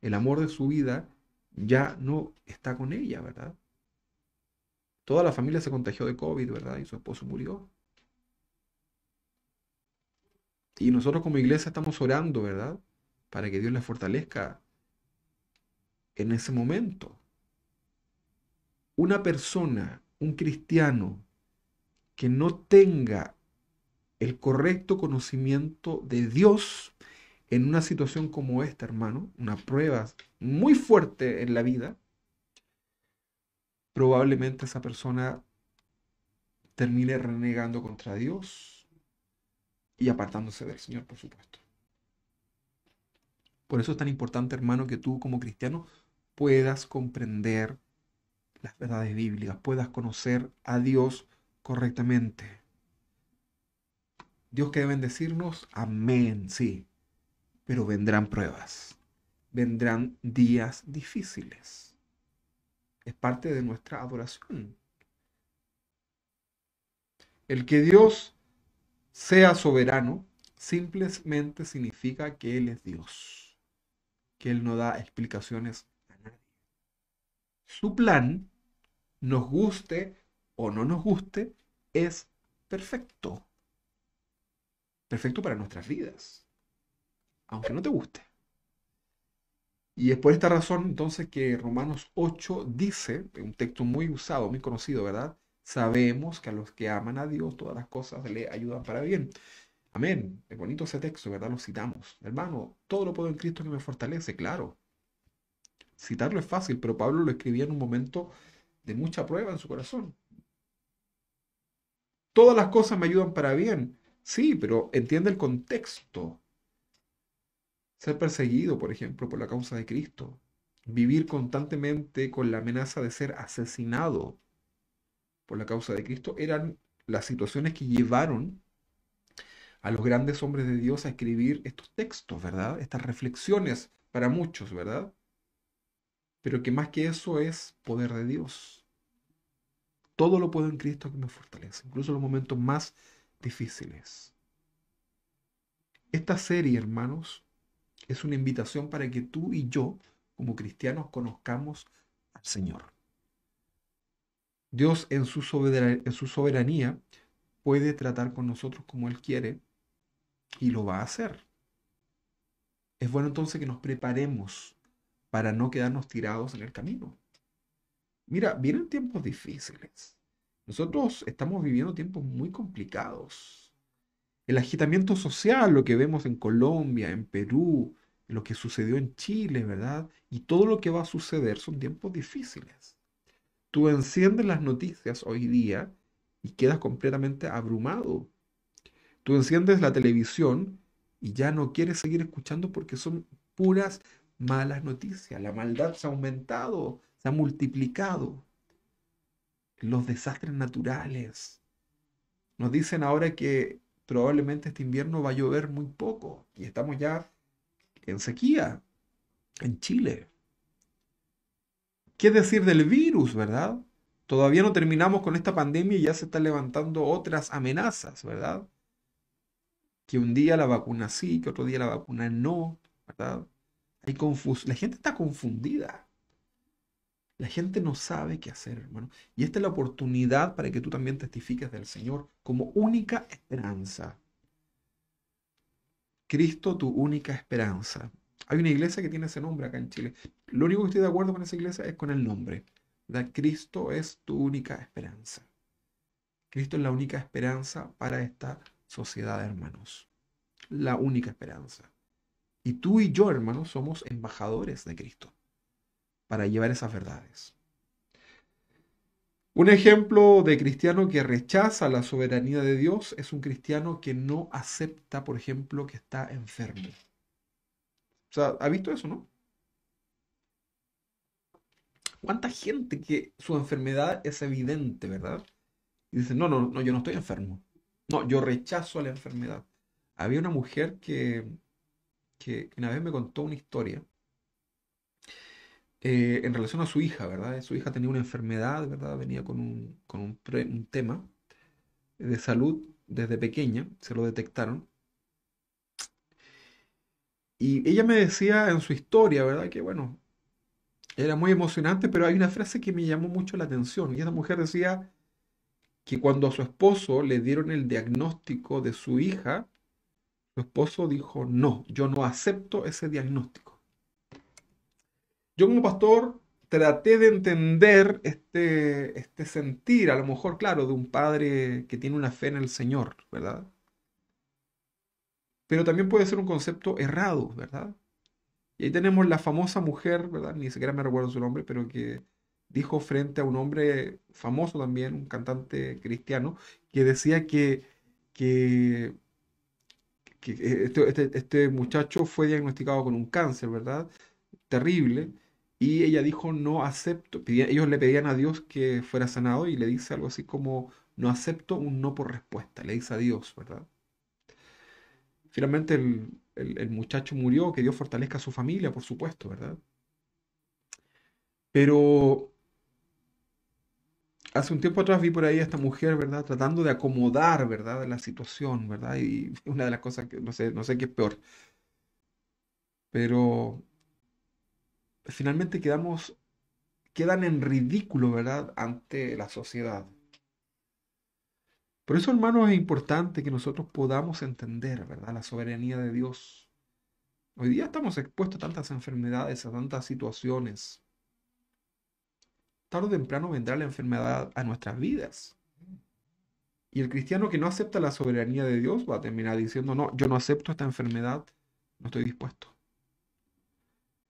El amor de su vida ya no está con ella, ¿verdad? Toda la familia se contagió de COVID, ¿verdad? Y su esposo murió. Y nosotros como iglesia estamos orando, ¿verdad? Para que Dios la fortalezca en ese momento. Una persona, un cristiano, que no tenga el correcto conocimiento de Dios en una situación como esta, hermano, una prueba muy fuerte en la vida, probablemente esa persona termine renegando contra Dios y apartándose del Señor, por supuesto. Por eso es tan importante, hermano, que tú como cristiano puedas comprender las verdades bíblicas, puedas conocer a Dios correctamente. Dios que debe bendecirnos, amén, sí, pero vendrán pruebas, vendrán días difíciles. Es parte de nuestra adoración. El que Dios sea soberano simplemente significa que Él es Dios, que Él no da explicaciones a nadie. Su plan, nos guste o no nos guste, es perfecto. Perfecto para nuestras vidas, aunque no te guste. Y es por esta razón entonces que Romanos 8 dice, un texto muy usado, muy conocido, ¿verdad? Sabemos que a los que aman a Dios todas las cosas le ayudan para bien. Amén. Es bonito ese texto, ¿verdad? Lo citamos. Hermano, todo lo puedo en Cristo que me fortalece, claro. Citarlo es fácil, pero Pablo lo escribía en un momento de mucha prueba en su corazón. Todas las cosas me ayudan para bien. Sí, pero entiende el contexto. Ser perseguido, por ejemplo, por la causa de Cristo. Vivir constantemente con la amenaza de ser asesinado por la causa de Cristo eran las situaciones que llevaron a los grandes hombres de Dios a escribir estos textos, ¿verdad? Estas reflexiones para muchos, ¿verdad? Pero que más que eso es poder de Dios. Todo lo puedo en Cristo que me fortalece, incluso en los momentos más difíciles. Esta serie, hermanos, es una invitación para que tú y yo, como cristianos, conozcamos al Señor. Dios en su soberanía puede tratar con nosotros como Él quiere y lo va a hacer. Es bueno entonces que nos preparemos para no quedarnos tirados en el camino. Mira, vienen tiempos difíciles. Nosotros estamos viviendo tiempos muy complicados. El agitamiento social, lo que vemos en Colombia, en Perú, lo que sucedió en Chile, ¿verdad? Y todo lo que va a suceder son tiempos difíciles. Tú enciendes las noticias hoy día y quedas completamente abrumado. Tú enciendes la televisión y ya no quieres seguir escuchando porque son puras malas noticias. La maldad se ha aumentado, se ha multiplicado. Los desastres naturales. Nos dicen ahora que probablemente este invierno va a llover muy poco y estamos ya en sequía en Chile. ¿Qué decir del virus, verdad? Todavía no terminamos con esta pandemia y ya se están levantando otras amenazas, ¿verdad? Que un día la vacuna sí, que otro día la vacuna no, ¿verdad? La gente está confundida. La gente no sabe qué hacer, hermano. Y esta es la oportunidad para que tú también testifiques del Señor como única esperanza. Cristo, tu única esperanza. Hay una iglesia que tiene ese nombre acá en Chile. Lo único que estoy de acuerdo con esa iglesia es con el nombre. ¿Verdad? Cristo es tu única esperanza. Cristo es la única esperanza para esta sociedad, hermanos. La única esperanza. Y tú y yo, hermanos, somos embajadores de Cristo para llevar esas verdades. Un ejemplo de cristiano que rechaza la soberanía de Dios es un cristiano que no acepta, por ejemplo, que está enfermo. O sea, ¿ha visto eso, no? ¿Cuánta gente que su enfermedad es evidente, verdad? Y dice, no, no, no, yo no estoy enfermo. No, yo rechazo la enfermedad. Había una mujer que una vez me contó una historia en relación a su hija, ¿verdad? Su hija tenía una enfermedad, ¿verdad? Venía un tema de salud desde pequeña, se lo detectaron. Y ella me decía en su historia, ¿verdad? Que bueno, era muy emocionante, pero hay una frase que me llamó mucho la atención. Y esa mujer decía que cuando a su esposo le dieron el diagnóstico de su hija, su esposo dijo, no, yo no acepto ese diagnóstico. Yo como pastor traté de entender este sentir, a lo mejor, claro, de un padre que tiene una fe en el Señor, ¿verdad? Pero también puede ser un concepto errado, ¿verdad? Y ahí tenemos la famosa mujer, ¿verdad? Ni siquiera me recuerdo su nombre, pero que dijo frente a un hombre famoso también, un cantante cristiano, que decía que, que este muchacho fue diagnosticado con un cáncer, ¿verdad? Terrible. Y ella dijo, no acepto, ellos le pedían a Dios que fuera sanado y le dice algo así como, no acepto un no por respuesta, le dice a Dios, ¿verdad? Finalmente el muchacho murió, que Dios fortalezca a su familia, por supuesto, ¿verdad? Pero hace un tiempo atrás vi por ahí a esta mujer, ¿verdad? Tratando de acomodar, ¿verdad? La situación, ¿verdad? Y una de las cosas que no sé qué es peor, pero finalmente quedan en ridículo, ¿verdad? Ante la sociedad. Por eso, hermanos, es importante que nosotros podamos entender, ¿verdad? La soberanía de Dios. Hoy día estamos expuestos a tantas enfermedades, a tantas situaciones. Tarde o temprano vendrá la enfermedad a nuestras vidas. Y el cristiano que no acepta la soberanía de Dios va a terminar diciendo, no, yo no acepto esta enfermedad, no estoy dispuesto.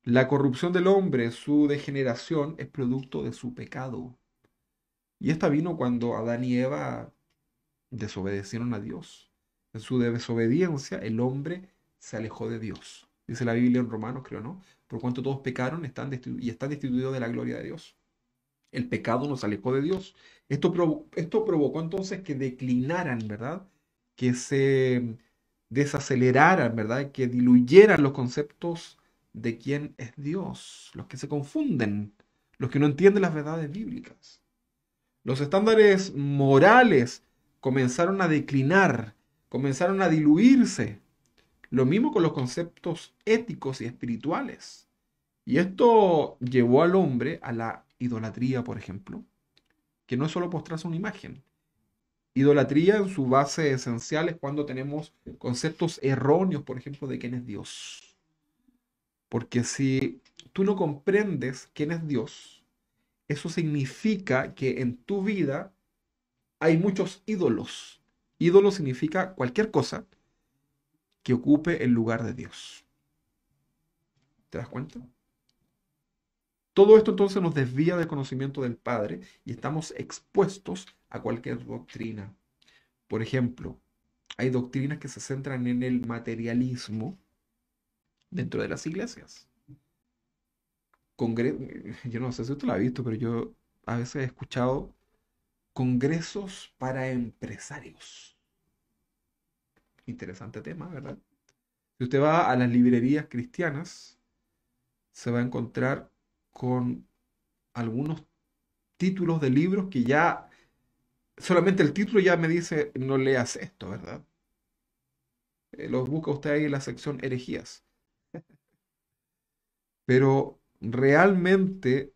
La corrupción del hombre, su degeneración, es producto de su pecado. Y esta vino cuando Adán y Eva desobedecieron a Dios. En su desobediencia, el hombre se alejó de Dios. Dice la Biblia en Romanos, creo, ¿no? Por cuanto todos pecaron y están destituidos de la gloria de Dios. El pecado nos alejó de Dios. Esto provocó entonces que declinaran, ¿verdad? Que se desaceleraran, ¿verdad? Que diluyeran los conceptos de quién es Dios. Los que se confunden, los que no entienden las verdades bíblicas. Los estándares morales comenzaron a declinar, comenzaron a diluirse. Lo mismo con los conceptos éticos y espirituales. Y esto llevó al hombre a la idolatría, por ejemplo, que no es solo postrarse una imagen. Idolatría en su base esencial es cuando tenemos conceptos erróneos, por ejemplo, de quién es Dios. Porque si tú no comprendes quién es Dios, eso significa que en tu vida hay muchos ídolos. Ídolo significa cualquier cosa que ocupe el lugar de Dios. ¿Te das cuenta? Todo esto entonces nos desvía del conocimiento del Padre y estamos expuestos a cualquier doctrina. Por ejemplo, hay doctrinas que se centran en el materialismo dentro de las iglesias. Yo no sé si usted lo ha visto, pero yo a veces he escuchado congresos para empresarios. Interesante tema, ¿verdad? Si usted va a las librerías cristianas, se va a encontrar con algunos títulos de libros que ya, solamente el título ya me dice, no leas esto, ¿verdad? Los busca usted ahí en la sección herejías. Pero realmente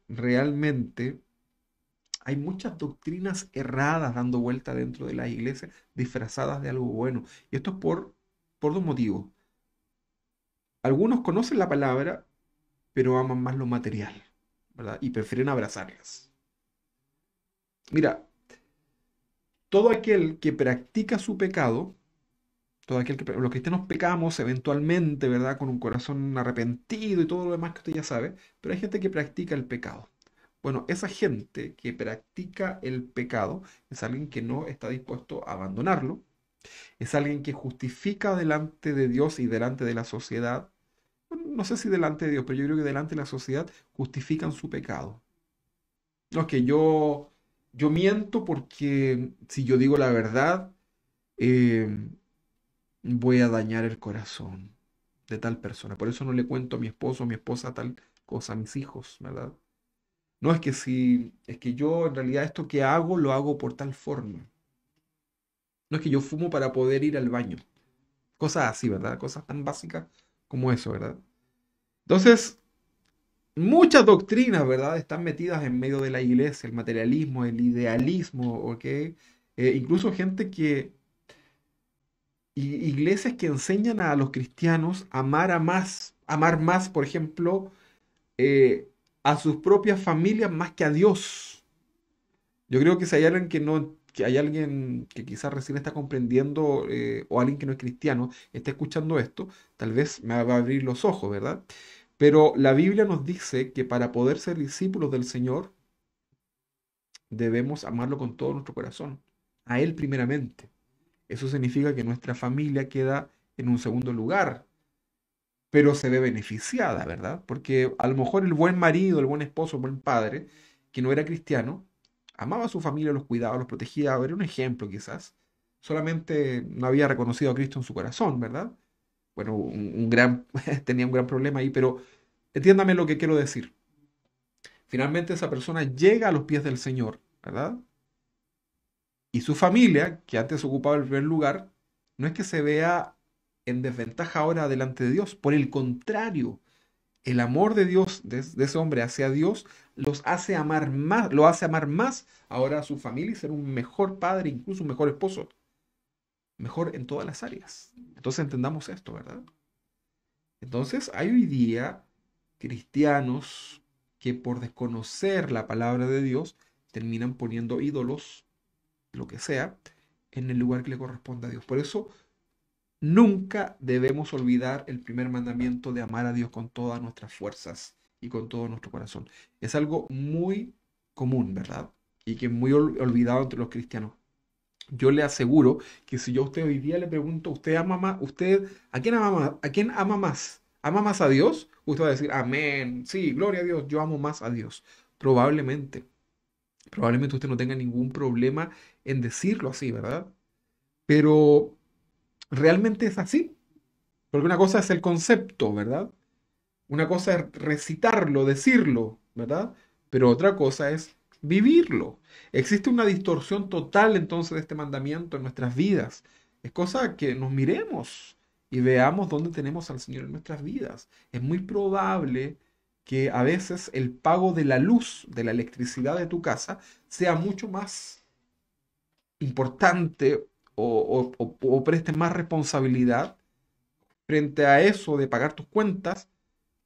hay muchas doctrinas erradas dando vuelta dentro de las iglesias, disfrazadas de algo bueno. Y esto es por dos motivos. Algunos conocen la palabra, pero aman más lo material, ¿verdad? Y prefieren abrazarlas. Mira, todo aquel que practica su pecado, todo aquel que los cristianos pecamos eventualmente, ¿verdad? Con un corazón arrepentido y todo lo demás que usted ya sabe, pero hay gente que practica el pecado. Bueno, esa gente que practica el pecado es alguien que no está dispuesto a abandonarlo, es alguien que justifica delante de Dios y delante de la sociedad, no sé si delante de Dios, pero yo creo que delante de la sociedad justifican su pecado. No, es que yo miento porque si yo digo la verdad, eh, voy a dañar el corazón de tal persona. Por eso no le cuento a mi esposo o mi esposa tal cosa, a mis hijos, ¿verdad? No es que si, es que yo en realidad esto que hago lo hago por tal forma. No es que yo fumo para poder ir al baño. Cosas así, ¿verdad? Cosas tan básicas como eso, ¿verdad? Entonces, muchas doctrinas, ¿verdad? Están metidas en medio de la iglesia, el materialismo, el idealismo, ¿ok? Incluso gente que, iglesias que enseñan a los cristianos a amar más, por ejemplo, a sus propias familias más que a Dios. Yo creo que si hay alguien que no, que hay alguien que quizás recién está comprendiendo, o alguien que no es cristiano, está escuchando esto, tal vez me va a abrir los ojos, ¿verdad? Pero la Biblia nos dice que para poder ser discípulos del Señor, debemos amarlo con todo nuestro corazón, a Él primeramente. Eso significa que nuestra familia queda en un segundo lugar, pero se ve beneficiada, ¿verdad? Porque a lo mejor el buen marido, el buen esposo, el buen padre, que no era cristiano, amaba a su familia, los cuidaba, los protegía, era un ejemplo quizás. Solamente no había reconocido a Cristo en su corazón, ¿verdad? Bueno, tenía un gran problema ahí, pero entiéndame lo que quiero decir. Finalmente esa persona llega a los pies del Señor, ¿verdad? Y su familia, que antes ocupaba el primer lugar, no es que se vea en desventaja ahora delante de Dios. Por el contrario, el amor de Dios, de ese hombre hacia Dios, los hace amar más, lo hace amar más ahora a su familia y ser un mejor padre, incluso un mejor esposo, mejor en todas las áreas. Entonces entendamos esto, ¿verdad? Entonces hay hoy día cristianos que por desconocer la palabra de Dios terminan poniendo ídolos, lo que sea, en el lugar que le corresponde a Dios. Por eso nunca debemos olvidar el primer mandamiento de amar a Dios con todas nuestras fuerzas y con todo nuestro corazón. Es algo muy común, ¿verdad? Y que es muy olvidado entre los cristianos. Yo le aseguro que si yo a usted hoy día le pregunto, ¿usted ama más? ¿Usted a quién ama más? ¿A quién ama más? ¿Ama más a Dios? Usted va a decir, amén, sí, gloria a Dios, yo amo más a Dios. Probablemente, probablemente usted no tenga ningún problema en decirlo así, ¿verdad? Pero realmente es así. Porque una cosa es el concepto, ¿verdad? Una cosa es recitarlo, decirlo, ¿verdad? Pero otra cosa es vivirlo. Existe una distorsión total entonces de este mandamiento en nuestras vidas. Es cosa que nos miremos y veamos dónde tenemos al Señor en nuestras vidas. Es muy probable que a veces el pago de la luz, de la electricidad de tu casa, sea mucho más importante o preste más responsabilidad frente a eso de pagar tus cuentas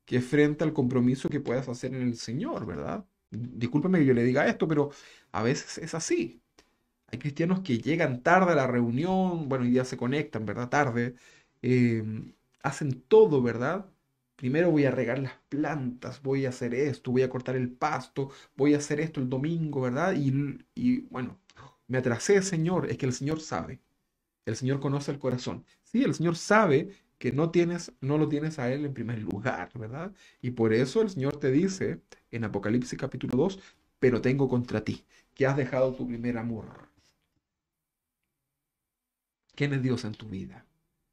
que frente al compromiso que puedas hacer en el Señor, ¿verdad? Discúlpeme que yo le diga esto, pero a veces es así. Hay cristianos que llegan tarde a la reunión, bueno, y ya se conectan, ¿verdad? Tarde. eh, hacen todo, ¿verdad? Primero voy a regar las plantas, voy a hacer esto, voy a cortar el pasto, voy a hacer esto el domingo, ¿verdad? Y bueno, me atrasé, Señor. Es que el Señor sabe. El Señor conoce el corazón. Sí, el Señor sabe que no lo tienes a Él en primer lugar, ¿verdad? Y por eso el Señor te dice en Apocalipsis capítulo 2, pero tengo contra ti, que has dejado tu primer amor. ¿Quién es Dios en tu vida?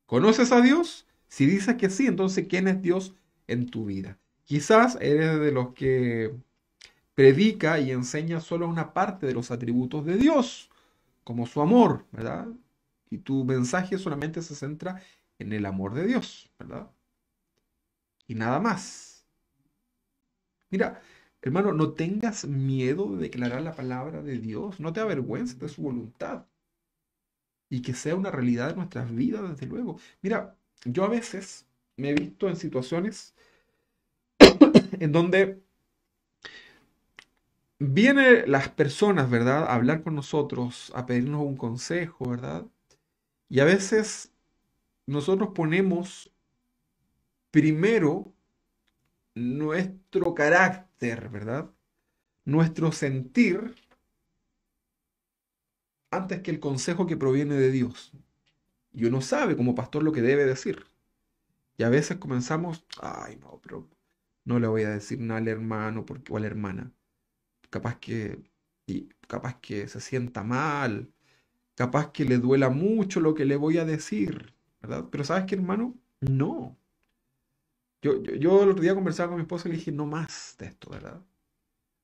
¿Conoces a Dios? Si dices que sí, entonces ¿quién es Dios en tu vida? Quizás eres de los que predica y enseña solo una parte de los atributos de Dios, como su amor, ¿verdad? Y tu mensaje solamente se centra en el amor de Dios, ¿verdad? Y nada más. Mira, hermano, no tengas miedo de declarar la palabra de Dios, no te avergüences de su voluntad y que sea una realidad de nuestras vidas, desde luego. Mira, yo a veces me he visto en situaciones en donde vienen las personas, ¿verdad?, a hablar con nosotros, a pedirnos un consejo, ¿verdad? Y a veces nosotros ponemos primero nuestro carácter, ¿verdad? Nuestro sentir antes que el consejo que proviene de Dios. Y uno sabe como pastor lo que debe decir. Y a veces comenzamos, ay no, pero no le voy a decir nada al hermano porque, o a la hermana. Capaz que, capaz que se sienta mal, capaz que le duela mucho lo que le voy a decir, ¿verdad? Pero ¿sabes qué, hermano? No. Yo el otro día conversaba con mi esposa y le dije, no más de esto, ¿verdad?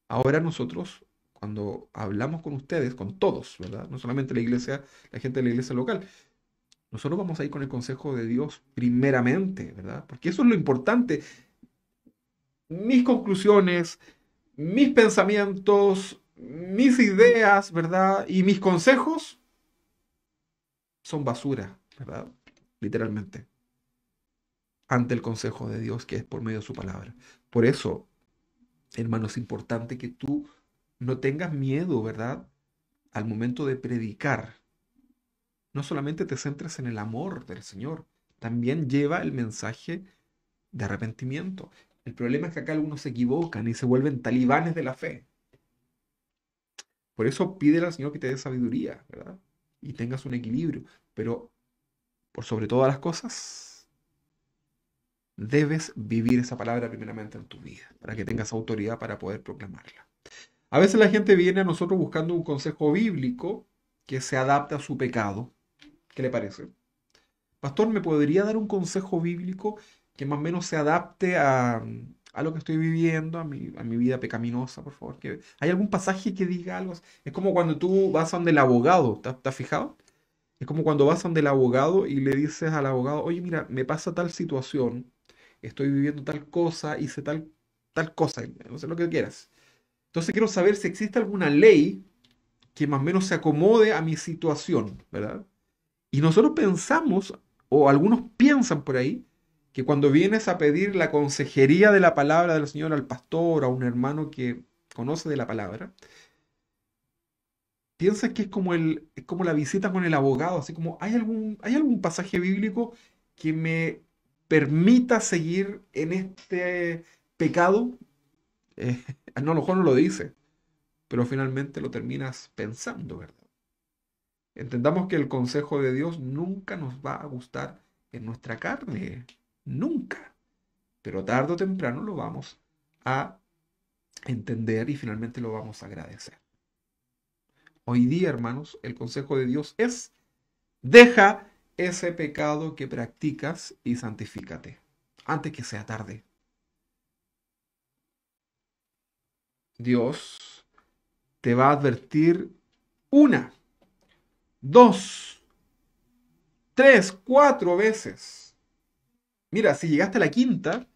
Ahora nosotros, cuando hablamos con ustedes, con todos, ¿verdad? No solamente la iglesia, la gente de la iglesia local, nosotros vamos a ir con el consejo de Dios primeramente, ¿verdad? Porque eso es lo importante. Mis conclusiones, mis pensamientos, mis ideas, ¿verdad? Y mis consejos son basura, ¿verdad? Literalmente, ante el consejo de Dios que es por medio de su palabra. Por eso, hermano, es importante que tú no tengas miedo, ¿verdad? Al momento de predicar. No solamente te centres en el amor del Señor, también lleva el mensaje de arrepentimiento. El problema es que acá algunos se equivocan y se vuelven talibanes de la fe. Por eso pídele al Señor que te dé sabiduría, ¿verdad? Y tengas un equilibrio. Pero por sobre todas las cosas, debes vivir esa palabra primeramente en tu vida, para que tengas autoridad para poder proclamarla. A veces la gente viene a nosotros buscando un consejo bíblico que se adapte a su pecado. ¿Qué le parece? Pastor, ¿me podría dar un consejo bíblico que más o menos se adapte a lo que estoy viviendo, a mi vida pecaminosa, por favor? ¿Hay algún pasaje que diga algo? Es como cuando tú vas a donde el abogado, ¿te has fijado? Es como cuando vas a donde el abogado y le dices al abogado, oye, mira, me pasa tal situación, estoy viviendo tal cosa, hice tal cosa, no sé lo que quieras. Entonces quiero saber si existe alguna ley que más o menos se acomode a mi situación, ¿verdad? Y nosotros pensamos, o algunos piensan por ahí, que cuando vienes a pedir la consejería de la palabra del Señor al pastor o a un hermano que conoce de la palabra, piensa que es como la visita con el abogado, así como, hay algún pasaje bíblico que me permita seguir en este pecado? Eh, no, a lo mejor no lo dice, pero finalmente lo terminas pensando, ¿verdad? Entendamos que el consejo de Dios nunca nos va a gustar en nuestra carne, nunca, pero tarde o temprano lo vamos a entender y finalmente lo vamos a agradecer. Hoy día, hermanos, el consejo de Dios es: deja ese pecado que practicas y santifícate antes que sea tarde. Dios te va a advertir una, dos, tres, cuatro veces. Mira, si llegaste a la quinta,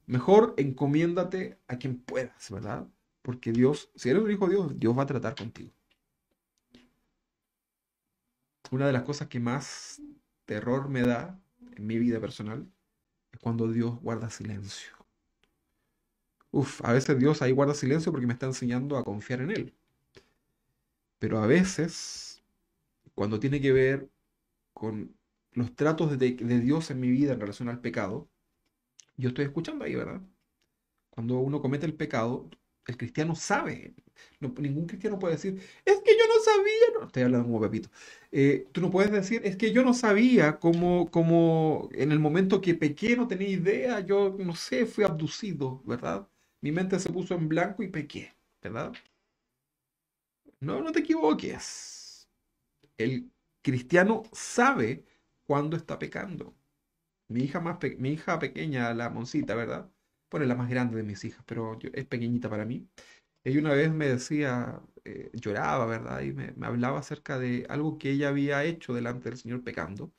mejor encomiéndate a quien puedas, ¿verdad? Porque Dios, si eres un hijo de Dios, Dios va a tratar contigo. Una de las cosas que más terror me da en mi vida personal es cuando Dios guarda silencio. Uf, a veces Dios ahí guarda silencio porque me está enseñando a confiar en Él. Pero a veces, cuando tiene que ver con los tratos de Dios en mi vida en relación al pecado, yo estoy escuchando ahí, ¿verdad? Cuando uno comete el pecado, el cristiano sabe. Ningún cristiano puede decir, es que yo no sabía. No, estoy hablando como Pepito. Tú no puedes decir, es que yo no sabía cómo en el momento que pequé no tenía idea, yo no sé, fui abducido, ¿verdad? Mi mente se puso en blanco y pequé, ¿verdad? No, no te equivoques. El cristiano sabe cuándo está pecando. Mi hija pequeña, la Moncita, ¿verdad? Bueno, es la más grande de mis hijas, pero es pequeñita para mí. Ella una vez me decía, lloraba, ¿verdad? Y me hablaba acerca de algo que ella había hecho delante del Señor pecando.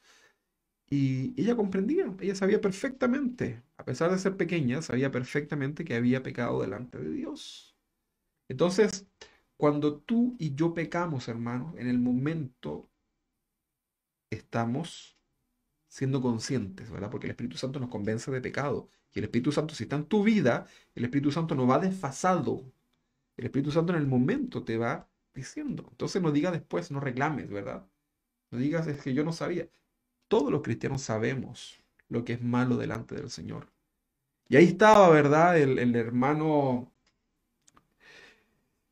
Y ella comprendía, ella sabía perfectamente, a pesar de ser pequeña, sabía perfectamente que había pecado delante de Dios. Entonces, cuando tú y yo pecamos, hermanos, en el momento estamos siendo conscientes, ¿verdad? Porque el Espíritu Santo nos convence de pecado. Y el Espíritu Santo, si está en tu vida, el Espíritu Santo no va desfasado. El Espíritu Santo en el momento te va diciendo. Entonces no digas después, no reclames, ¿verdad? No digas, es que yo no sabía. Todos los cristianos sabemos lo que es malo delante del Señor. Y ahí estaba, ¿verdad? El hermano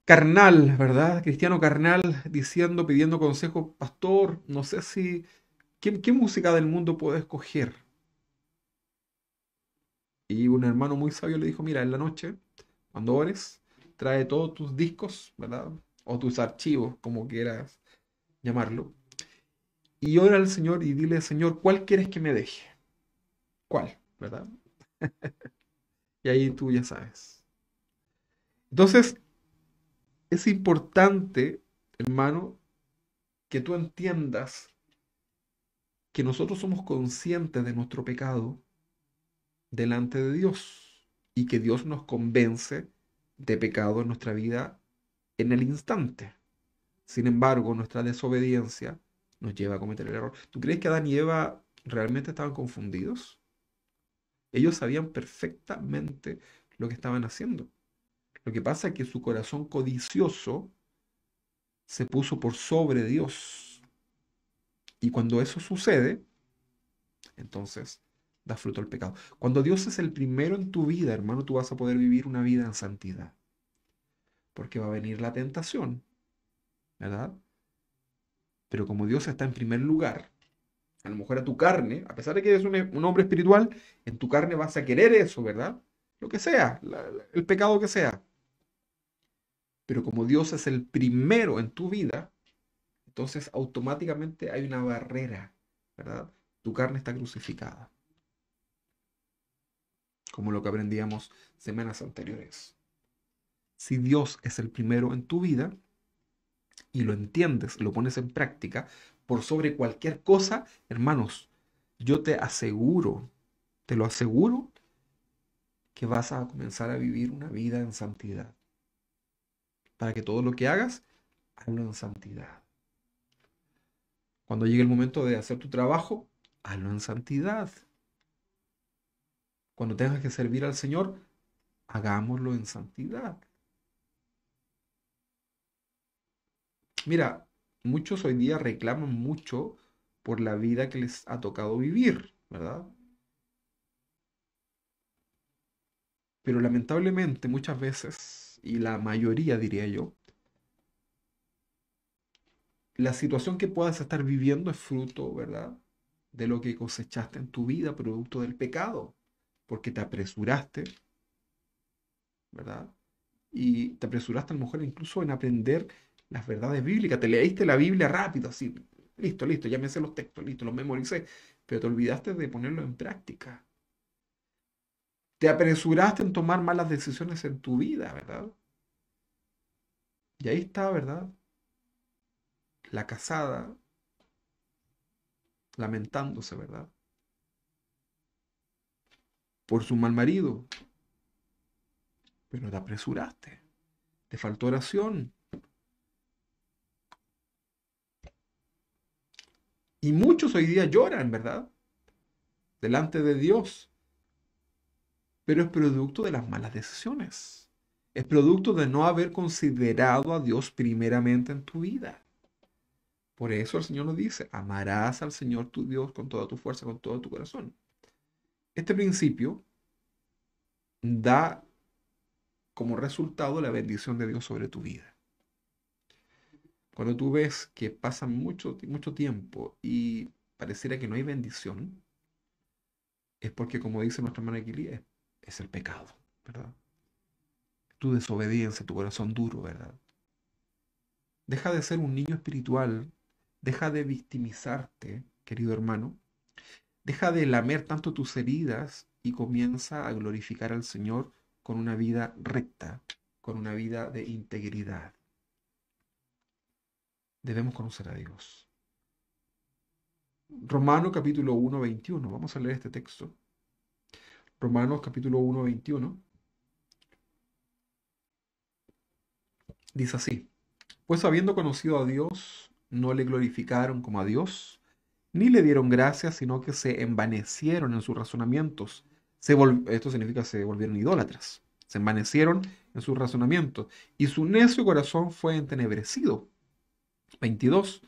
carnal, ¿verdad? Cristiano carnal, diciendo, pidiendo consejo, pastor, no sé si, ¿qué música del mundo puedo escoger? Y un hermano muy sabio le dijo, mira, en la noche, cuando ores, trae todos tus discos, ¿verdad? O tus archivos, como quieras llamarlo. Y ora al Señor y dile, Señor, ¿cuál quieres que me deje? ¿Cuál? ¿Verdad? Y ahí tú ya sabes. Entonces, es importante, hermano, que tú entiendas que nosotros somos conscientes de nuestro pecado delante de Dios y que Dios nos convence de pecado en nuestra vida en el instante. Sin embargo, nuestra desobediencia nos lleva a cometer el error. ¿Tú crees que Adán y Eva realmente estaban confundidos? Ellos sabían perfectamente lo que estaban haciendo. Lo que pasa es que su corazón codicioso se puso por sobre Dios. Y cuando eso sucede, entonces da fruto el pecado. Cuando Dios es el primero en tu vida, hermano, tú vas a poder vivir una vida en santidad. Porque va a venir la tentación, ¿verdad? Pero como Dios está en primer lugar, a lo mejor a tu carne, a pesar de que eres un hombre espiritual, en tu carne vas a querer eso, ¿verdad? Lo que sea, el pecado que sea. Pero como Dios es el primero en tu vida, entonces automáticamente hay una barrera, ¿verdad? Tu carne está crucificada, como lo que aprendíamos semanas anteriores. Si Dios es el primero en tu vida y lo entiendes, lo pones en práctica, por sobre cualquier cosa, hermanos, yo te aseguro, te lo aseguro, que vas a comenzar a vivir una vida en santidad. Para que todo lo que hagas, hazlo en santidad. Cuando llegue el momento de hacer tu trabajo, hazlo en santidad. Cuando tengas que servir al Señor, hagámoslo en santidad. Mira, muchos hoy día reclaman mucho por la vida que les ha tocado vivir, ¿verdad? Pero lamentablemente muchas veces, y la mayoría diría yo, la situación que puedas estar viviendo es fruto, ¿verdad? De lo que cosechaste en tu vida, producto del pecado, porque te apresuraste, ¿verdad? Y te apresuraste a lo mejor incluso en aprender las verdades bíblicas, te leíste la Biblia rápido, así, listo, listo, ya me sé los textos, listo, los memoricé, pero te olvidaste de ponerlo en práctica. Te apresuraste en tomar malas decisiones en tu vida, ¿verdad? Y ahí está, ¿verdad? La casada lamentándose, ¿verdad? Por su mal marido, pero te apresuraste, te faltó oración. Y muchos hoy día lloran, ¿verdad? Delante de Dios, pero es producto de las malas decisiones. Es producto de no haber considerado a Dios primeramente en tu vida. Por eso el Señor nos dice, amarás al Señor tu Dios con toda tu fuerza, con todo tu corazón. Este principio da como resultado la bendición de Dios sobre tu vida. Cuando tú ves que pasa mucho tiempo y pareciera que no hay bendición, es porque, como dice nuestra hermana Kili, es el pecado, ¿verdad? Tu desobediencia, tu corazón duro, ¿verdad? Deja de ser un niño espiritual, deja de victimizarte, querido hermano, deja de lamer tanto tus heridas y comienza a glorificar al Señor con una vida recta, con una vida de integridad. Debemos conocer a Dios. Romanos capítulo 1, 21. Vamos a leer este texto. Romanos capítulo 1, 21. Dice así. Pues habiendo conocido a Dios, no le glorificaron como a Dios, ni le dieron gracias, sino que se envanecieron en sus razonamientos. Esto significa se volvieron idólatras. Se envanecieron en sus razonamientos, y su necio corazón fue entenebrecido. 22.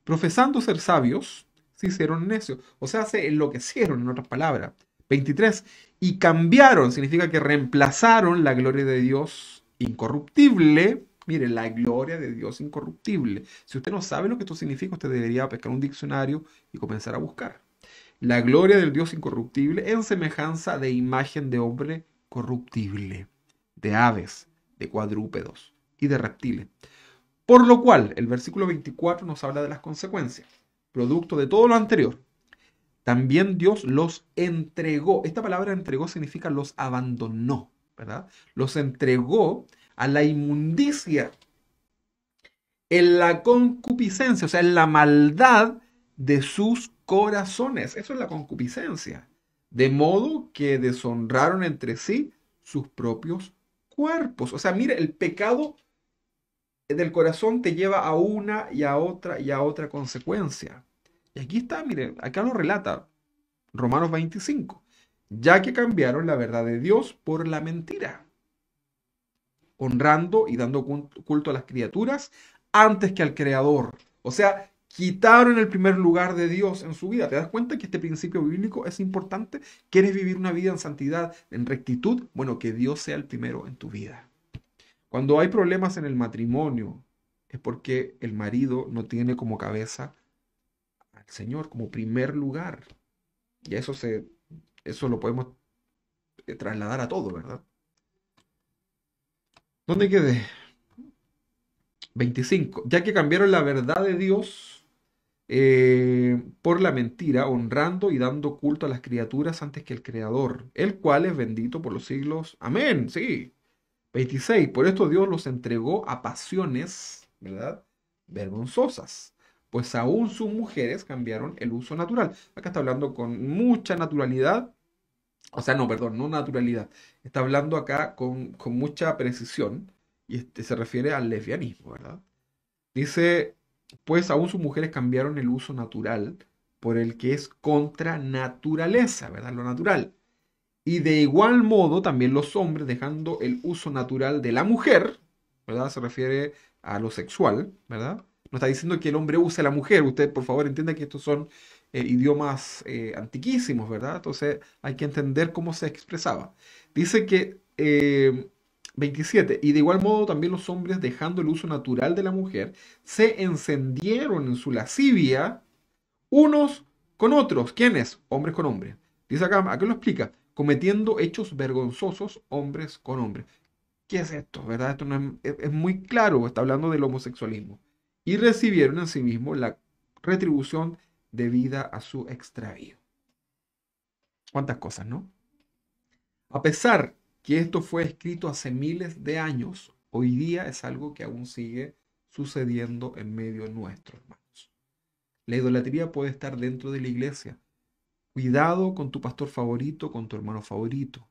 Profesando ser sabios, se hicieron necios. O sea, se enloquecieron, en otras palabras. 23. Y cambiaron, significa que reemplazaron la gloria de Dios incorruptible. Mire, la gloria de Dios incorruptible. Si usted no sabe lo que esto significa, usted debería pescar un diccionario y comenzar a buscar. La gloria del Dios incorruptible en semejanza de imagen de hombre corruptible, de aves, de cuadrúpedos y de reptiles. Por lo cual, el versículo 24 nos habla de las consecuencias, producto de todo lo anterior. También Dios los entregó. Esta palabra entregó significa los abandonó, ¿verdad? Los entregó a la inmundicia, en la concupiscencia, o sea, en la maldad de sus corazones. Eso es la concupiscencia. De modo que deshonraron entre sí sus propios cuerpos. O sea, mire, el pecado del corazón te lleva a una y a otra consecuencia. Y aquí está, mire, acá lo relata Romanos 25, ya que cambiaron la verdad de Dios por la mentira, honrando y dando culto a las criaturas antes que al Creador. O sea, quitaron el primer lugar de Dios en su vida. ¿Te das cuenta que este principio bíblico es importante? ¿Quieres vivir una vida en santidad, en rectitud? Bueno, que Dios sea el primero en tu vida. Cuando hay problemas en el matrimonio, es porque el marido no tiene como cabeza al Señor, como primer lugar. Y eso lo podemos trasladar a todo, ¿verdad? ¿Dónde quedé? 25. Ya que cambiaron la verdad de Dios por la mentira, honrando y dando culto a las criaturas antes que el Creador, el cual es bendito por los siglos. Amén, sí. 26. Por esto Dios los entregó a pasiones, ¿verdad? Vergonzosas, pues aún sus mujeres cambiaron el uso natural. Acá está hablando con mucha naturalidad, o sea, no, perdón, no naturalidad. Está hablando acá con mucha precisión y se refiere al lesbianismo, ¿verdad? Dice, pues aún sus mujeres cambiaron el uso natural por el que es contra naturaleza, ¿verdad? Lo natural. Y de igual modo también los hombres, dejando el uso natural de la mujer, ¿verdad? Se refiere a lo sexual, ¿verdad? No está diciendo que el hombre use a la mujer. Usted, por favor, entienda que estos son idiomas antiquísimos, ¿verdad? Entonces hay que entender cómo se expresaba. Dice que 27, y de igual modo también los hombres, dejando el uso natural de la mujer, se encendieron en su lascivia unos con otros. ¿Quiénes? Hombres con hombres. Dice acá lo explica, cometiendo hechos vergonzosos hombres con hombres. ¿Qué es esto? ¿Verdad? Esto no es muy claro, está hablando del homosexualismo. Y recibieron en sí mismos la retribución debida a su extravío. ¿Cuántas cosas, no? A pesar que esto fue escrito hace miles de años, hoy día es algo que aún sigue sucediendo en medio nuestro, hermanos. La idolatría puede estar dentro de la iglesia. Cuidado con tu pastor favorito, con tu hermano favorito.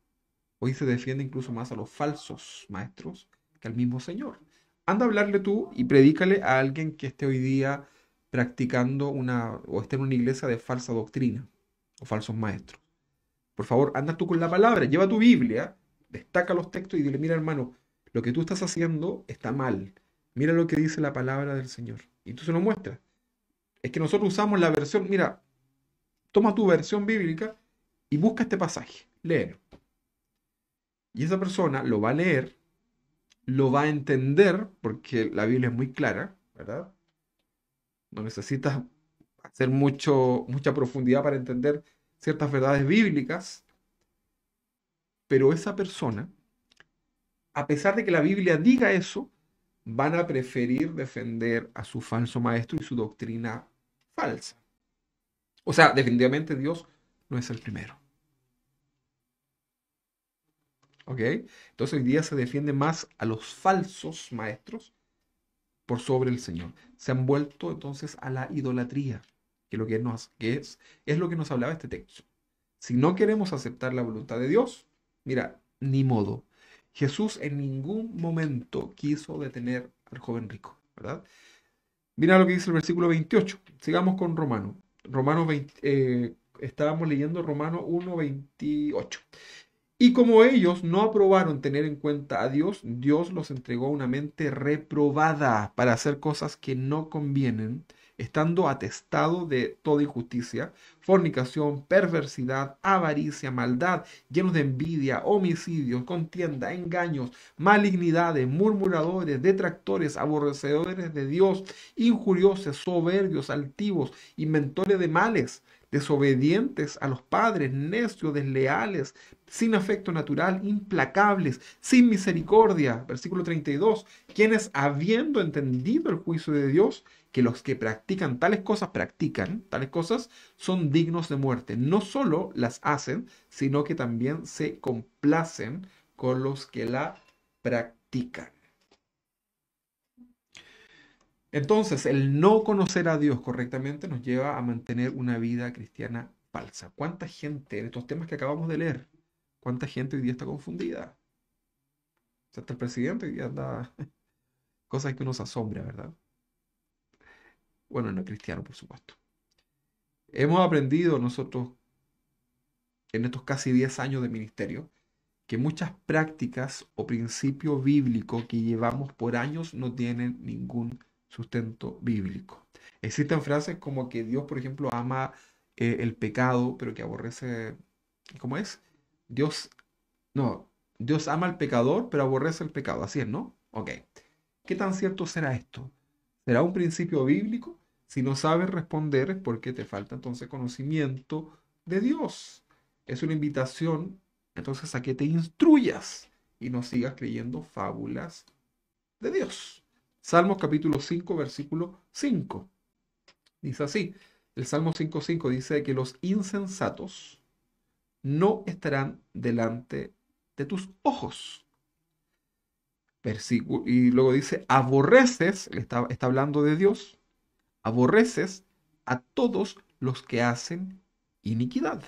Hoy se defiende incluso más a los falsos maestros que al mismo Señor. Anda a hablarle tú y predícale a alguien que esté hoy día practicando o esté en una iglesia de falsa doctrina o falsos maestros. Por favor, anda tú con la palabra, lleva tu Biblia, destaca los textos y dile, mira hermano, lo que tú estás haciendo está mal. Mira lo que dice la palabra del Señor. Y tú se lo muestras. Es que nosotros usamos la versión, mira, toma tu versión bíblica y busca este pasaje, léelo. Y esa persona lo va a leer, lo va a entender, porque la Biblia es muy clara, ¿verdad? No necesitas hacer mucha profundidad para entender ciertas verdades bíblicas, pero esa persona, a pesar de que la Biblia diga eso, van a preferir defender a su falso maestro y su doctrina falsa. O sea, definitivamente Dios no es el primero. ¿Ok? Entonces hoy día se defiende más a los falsos maestros por sobre el Señor. Se han vuelto entonces a la idolatría, que, lo que, nos, que es lo que nos hablaba este texto. Si no queremos aceptar la voluntad de Dios, mira, ni modo. Jesús en ningún momento quiso detener al joven rico, ¿verdad? Mira lo que dice el versículo 28. Sigamos con Romano. Estábamos leyendo Romano 1:28. Y como ellos no aprobaron tener en cuenta a Dios, Dios los entregó a una mente reprobada para hacer cosas que no convienen, estando atestado de toda injusticia, fornicación, perversidad, avaricia, maldad, llenos de envidia, homicidios, contienda, engaños, malignidades, murmuradores, detractores, aborrecedores de Dios, injuriosos, soberbios, altivos, inventores de males, desobedientes a los padres, necios, desleales, sin afecto natural, implacables, sin misericordia. Versículo 32. Quienes habiendo entendido el juicio de Dios, que los que practican tales cosas, son dignos de muerte. No solo las hacen, sino que también se complacen con los que la practican. Entonces, el no conocer a Dios correctamente nos lleva a mantener una vida cristiana falsa. ¿Cuánta gente en estos temas que acabamos de leer, cuánta gente hoy día está confundida? O sea, hasta el presidente hoy día anda cosas que uno se asombra, ¿verdad? Bueno, no cristiano, por supuesto. Hemos aprendido nosotros en estos casi 10 años de ministerio que muchas prácticas o principios bíblicos que llevamos por años no tienen ningún sustento bíblico. Existen frases como que Dios, por ejemplo, ama el pecado, pero que aborrece, ¿cómo es? Dios, no, Dios ama al pecador, pero aborrece el pecado. Así es, ¿no? Ok. ¿Qué tan cierto será esto? ¿Será un principio bíblico? Si no sabes responder es porque te falta entonces conocimiento de Dios. Es una invitación entonces a que te instruyas y no sigas creyendo fábulas de Dios. Salmos capítulo 5, versículo 5. Dice así, el Salmo 5:5 dice que los insensatos no estarán delante de tus ojos. Y luego dice, aborreces, está hablando de Dios, aborreces a todos los que hacen iniquidad.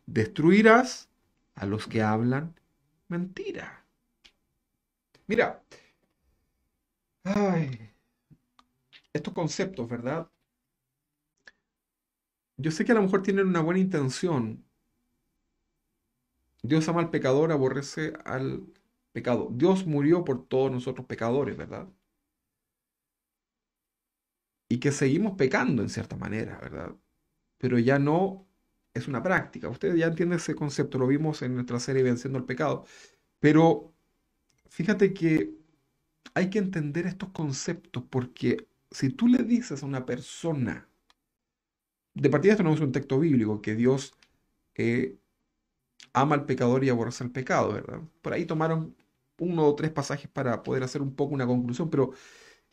Destruirás a los que hablan mentira. Mira, ay, estos conceptos, ¿verdad? Yo sé que a lo mejor tienen una buena intención. Dios ama al pecador, aborrece al pecado. Dios murió por todos nosotros pecadores, ¿verdad? y que seguimos pecando en cierta manera, ¿verdad? Pero ya no es una práctica. Ustedes ya entienden ese concepto, lo vimos en nuestra serie Venciendo el Pecado. Pero fíjate que hay que entender estos conceptos porque si tú le dices a una persona, de partida esto no es un texto bíblico, que Dios eh, ama al pecador y aborrece al pecado, ¿verdad? Por ahí tomaron uno o tres pasajes para poder hacer un poco una conclusión, pero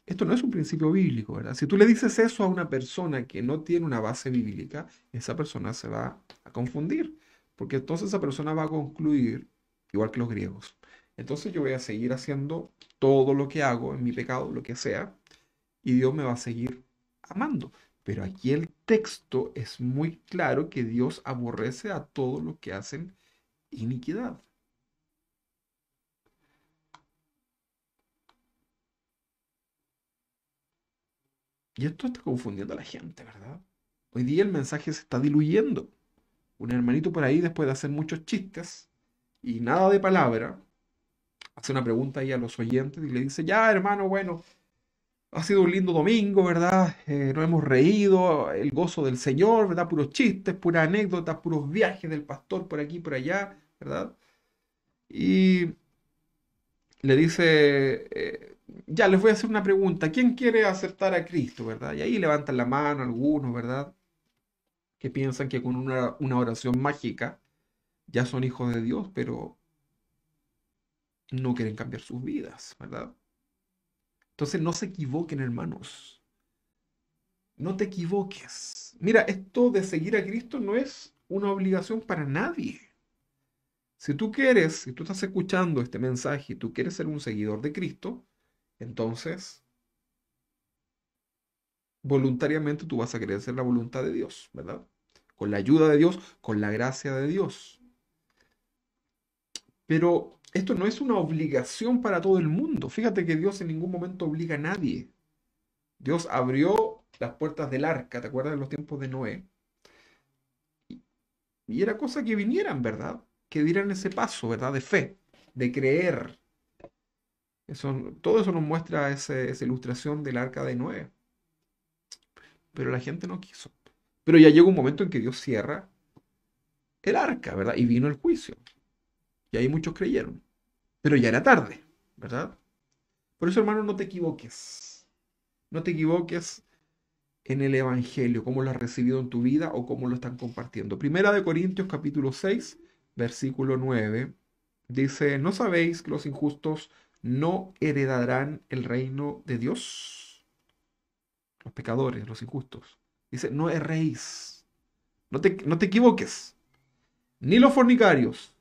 esto no es un principio bíblico, ¿verdad? Si tú le dices eso a una persona que no tiene una base bíblica, esa persona se va a confundir, porque entonces esa persona va a concluir, igual que los griegos. Entonces yo voy a seguir haciendo todo lo que hago en mi pecado, lo que sea, y Dios me va a seguir amando. Pero aquí el texto es muy claro que Dios aborrece a todos los que hacen iniquidad. Y esto está confundiendo a la gente, ¿verdad? Hoy día el mensaje se está diluyendo. Un hermanito por ahí, después de hacer muchos chistes y nada de palabra, hace una pregunta ahí a los oyentes y le dice, ya hermano, bueno, ha sido un lindo domingo, ¿verdad? Nos hemos reído, el gozo del Señor, ¿verdad? Puros chistes, puras anécdotas, puros viajes del pastor por aquí, por allá, ¿verdad? Y le dice, ya les voy a hacer una pregunta, ¿quién quiere aceptar a Cristo, ¿verdad? Y ahí levantan la mano algunos, ¿verdad? Que piensan que con una oración mágica ya son hijos de Dios, pero no quieren cambiar sus vidas, ¿verdad? Entonces no se equivoquen, hermanos. No te equivoques. Mira, esto de seguir a Cristo no es una obligación para nadie. Si tú quieres, si tú estás escuchando este mensaje y tú quieres ser un seguidor de Cristo, entonces voluntariamente tú vas a querer hacer la voluntad de Dios, ¿verdad? Con la ayuda de Dios, con la gracia de Dios. Pero esto no es una obligación para todo el mundo. Fíjate que Dios en ningún momento obliga a nadie. Dios abrió las puertas del arca, ¿te acuerdas de los tiempos de Noé? Y, y era cosa que vinieran, ¿verdad? Que dieran ese paso, ¿verdad? De fe, de creer. Todo eso nos muestra esa ilustración del arca de Noé. Pero la gente no quiso. Pero ya llegó un momento en que Dios cierra el arca, ¿verdad? Y vino el juicio. Y ahí muchos creyeron. Pero ya era tarde, ¿verdad? Por eso, hermano, no te equivoques. No te equivoques en el Evangelio, cómo lo has recibido en tu vida o cómo lo están compartiendo. Primera de Corintios capítulo 6, versículo 9, dice, ¿no sabéis que los injustos no heredarán el reino de Dios? Los pecadores, los injustos. Dice, no erréis, no te equivoques, ni los fornicarios,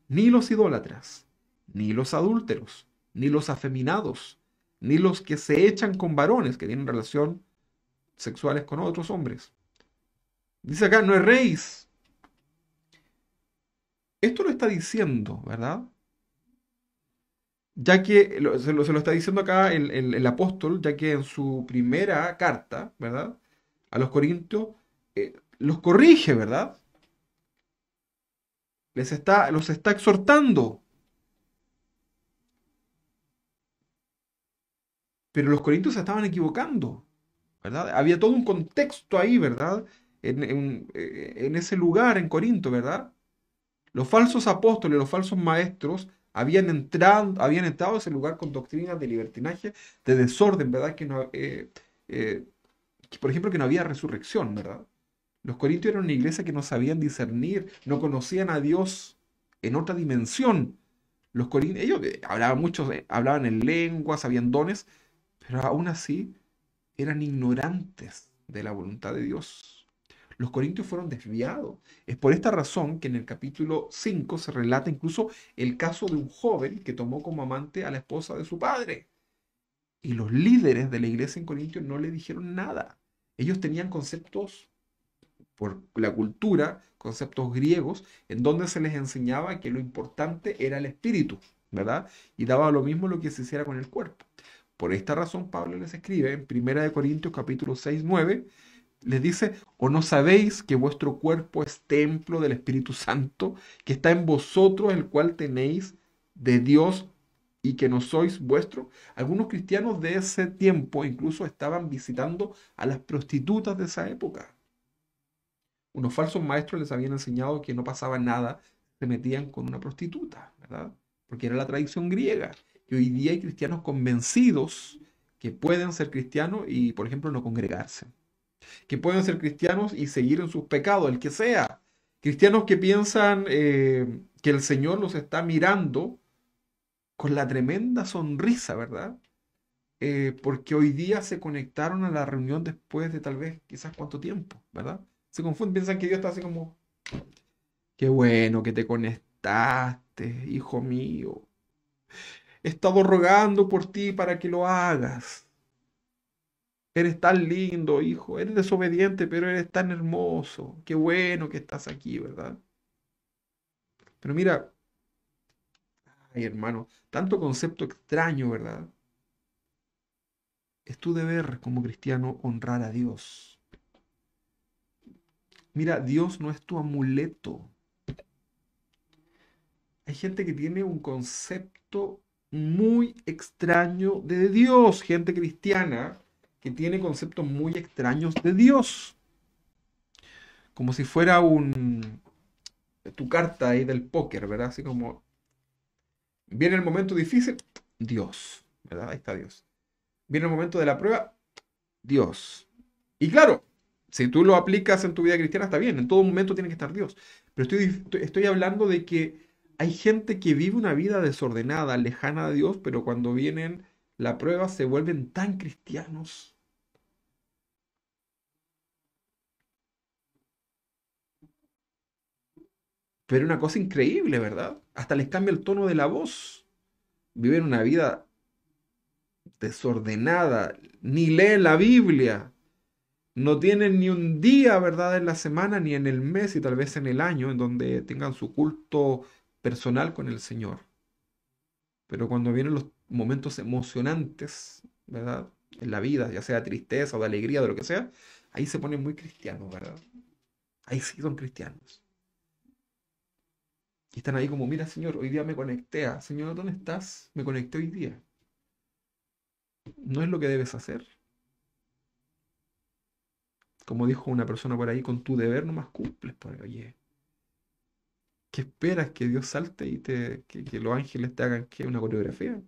ni los idólatras, ni los adúlteros, ni los afeminados, ni los que se echan con varones que tienen relación sexuales con otros hombres. Dice acá, no erréis. Esto lo está diciendo, ¿verdad? Ya que se lo está diciendo acá el apóstol, ya que en su primera carta, ¿verdad? A los corintios, los corrige, ¿verdad? Los está exhortando. Pero los corintios se estaban equivocando, ¿verdad? Había todo un contexto ahí, ¿verdad? En ese lugar, en Corinto, ¿verdad? Los falsos apóstoles, los falsos maestros habían entrado a ese lugar con doctrinas de libertinaje, de desorden, ¿verdad? Por ejemplo, que no había resurrección, ¿verdad? Los corintios eran una iglesia que no sabían discernir, no conocían a Dios en otra dimensión. Los corintios, ellos hablaban mucho, hablaban en lenguas, sabían dones, pero aún así eran ignorantes de la voluntad de Dios. Los corintios fueron desviados. Es por esta razón que en el capítulo 5 se relata incluso el caso de un joven que tomó como amante a la esposa de su padre. Y los líderes de la iglesia en Corintios no le dijeron nada. Ellos tenían conceptos por la cultura, conceptos griegos, en donde se les enseñaba que lo importante era el espíritu, ¿verdad? Y daba lo mismo lo que se hiciera con el cuerpo. Por esta razón Pablo les escribe en 1 Corintios capítulo 6 9 les dice, ¿o no sabéis que vuestro cuerpo es templo del Espíritu Santo, que está en vosotros, el cual tenéis de Dios y que no sois vuestros. Algunos cristianos de ese tiempo incluso estaban visitando a las prostitutas de esa época. Unos falsos maestros les habían enseñado que no pasaba nada, se metían con una prostituta, ¿verdad? Porque era la tradición griega. Y hoy día hay cristianos convencidos que pueden ser cristianos y, por ejemplo, no congregarse. Que pueden ser cristianos y seguir en sus pecados, el que sea. Cristianos que piensan que el Señor los está mirando con la tremenda sonrisa, ¿verdad? Porque hoy día se conectaron a la reunión después de tal vez quizás cuánto tiempo, ¿verdad? Se confunden, piensan que Dios está así como, qué bueno que te conectaste, hijo mío. He estado rogando por ti para que lo hagas. Eres tan lindo, hijo. Eres desobediente, pero eres tan hermoso. Qué bueno que estás aquí, ¿verdad? Pero mira, ay hermano, tanto concepto extraño, ¿verdad? Es tu deber como cristiano honrar a Dios. Mira, Dios no es tu amuleto. Hay gente que tiene un concepto muy extraño de Dios, gente cristiana que tiene conceptos muy extraños de Dios, como si fuera tu carta ahí del póker, ¿verdad? Así como viene el momento difícil, Dios, ¿verdad? Ahí está Dios. Viene el momento de la prueba, Dios. Y claro, si tú lo aplicas en tu vida cristiana, está bien, en todo momento tiene que estar Dios. Pero estoy hablando de que hay gente que vive una vida desordenada, lejana de Dios, pero cuando vienen la prueba se vuelven tan cristianos. Pero una cosa increíble, ¿verdad? Hasta les cambia el tono de la voz. Viven una vida desordenada, ni leen la Biblia, no tienen ni un día, ¿verdad?, en la semana, ni en el mes y tal vez en el año en donde tengan su culto personal con el Señor. Pero cuando vienen los momentos emocionantes, ¿verdad?, en la vida, ya sea tristeza o de alegría, de lo que sea, ahí se ponen muy cristianos, ¿verdad? Ahí sí son cristianos. Y están ahí como, mira, Señor, hoy día me conecté a, Señor, ¿dónde estás? Me conecté hoy día. ¿No es lo que debes hacer? Como dijo una persona por ahí, con tu deber nomás cumples, pues, oye. ¿Qué esperas? ¿Que Dios salte y que los ángeles te hagan qué? ¿Una coreografía?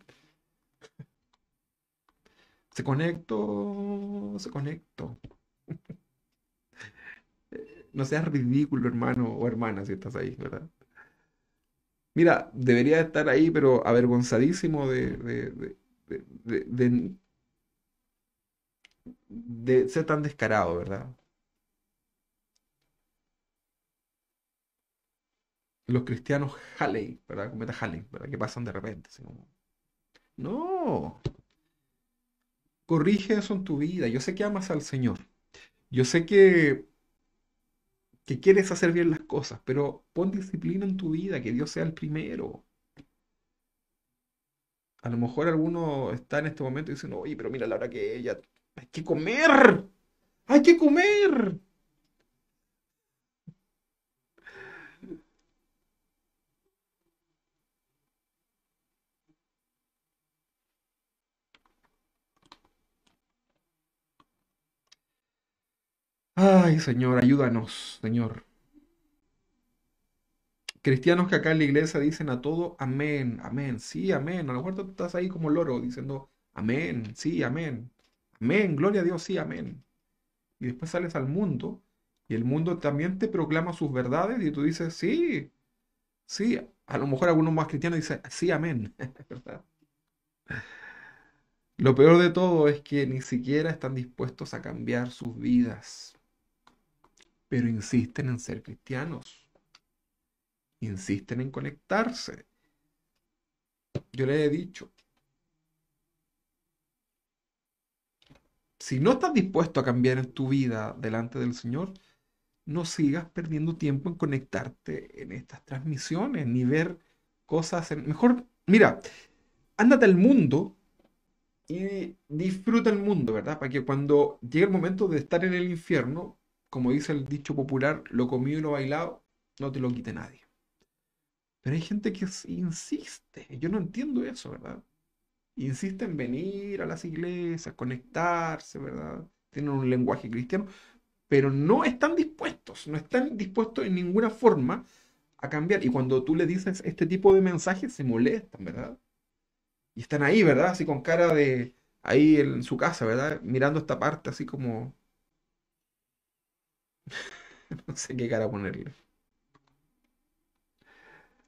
Se conectó, se conectó. No seas ridículo, hermano o hermana, si estás ahí, ¿verdad? Mira, debería estar ahí, pero avergonzadísimo de ser tan descarado, ¿verdad? Los cristianos Halley, ¿verdad? Cometa Halley, ¿verdad? Que pasan de repente, así como, no, corrige eso en tu vida. Yo sé que amas al Señor. Yo sé que quieres hacer bien las cosas, pero pon disciplina en tu vida, que Dios sea el primero. A lo mejor alguno está en este momento diciendo, oye, pero mira la hora que ella, hay que comer, hay que comer. Ay, Señor, ayúdanos, Señor. Cristianos que acá en la iglesia dicen a todo amén, amén, sí, amén. A lo mejor tú estás ahí como loro diciendo amén, sí, amén, amén, gloria a Dios, sí, amén. Y después sales al mundo y el mundo también te proclama sus verdades y tú dices, sí, sí. A lo mejor algunos más cristianos dicen, sí, amén, ¿verdad? Lo peor de todo es que ni siquiera están dispuestos a cambiar sus vidas, pero insisten en ser cristianos, insisten en conectarse. Yo le he dicho, si no estás dispuesto a cambiar en tu vida delante del Señor, no sigas perdiendo tiempo en conectarte en estas transmisiones, ni ver cosas Mejor, mira, ándate al mundo y disfruta el mundo, ¿verdad? Para que cuando llegue el momento de estar en el infierno, como dice el dicho popular, lo comido y lo bailado, no te lo quite nadie. Pero hay gente que insiste, yo no entiendo eso, ¿verdad? insiste en venir a las iglesias, conectarse, ¿verdad? Tienen un lenguaje cristiano, pero no están dispuestos, no están dispuestos en ninguna forma a cambiar. Y cuando tú le dices este tipo de mensajes, se molestan, ¿verdad? Y están ahí, ¿verdad? Así con cara de, ahí en su casa, ¿verdad? Mirando esta parte así como, no sé qué cara ponerle.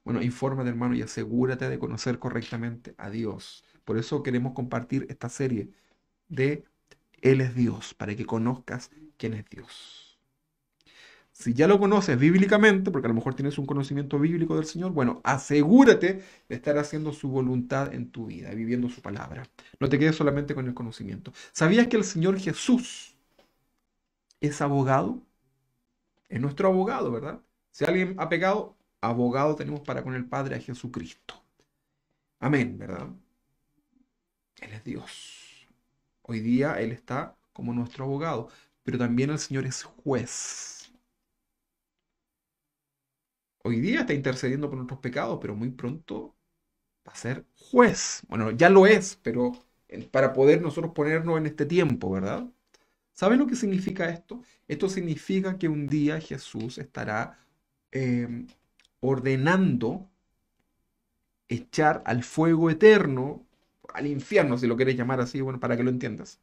Bueno, infórmate, hermano, y asegúrate de conocer correctamente a Dios. Por eso queremos compartir esta serie de Él es Dios, para que conozcas quién es Dios. Si ya lo conoces bíblicamente, porque a lo mejor tienes un conocimiento bíblico del Señor, bueno, asegúrate de estar haciendo su voluntad en tu vida, viviendo su palabra. No te quedes solamente con el conocimiento. ¿Sabías que el Señor Jesús es abogado? Es nuestro abogado, ¿verdad? Si alguien ha pecado, abogado tenemos para con el Padre a Jesucristo. Amén, ¿verdad? Él es Dios. Hoy día Él está como nuestro abogado, pero también el Señor es juez. Hoy día está intercediendo por nuestros pecados, pero muy pronto va a ser juez. Bueno, ya lo es, pero para poder nosotros ponernos en este tiempo, ¿verdad? ¿Saben lo que significa esto? Esto significa que un día Jesús estará eh, ordenando echar al fuego eterno, al infierno, si lo quieres llamar así, bueno, para que lo entiendas,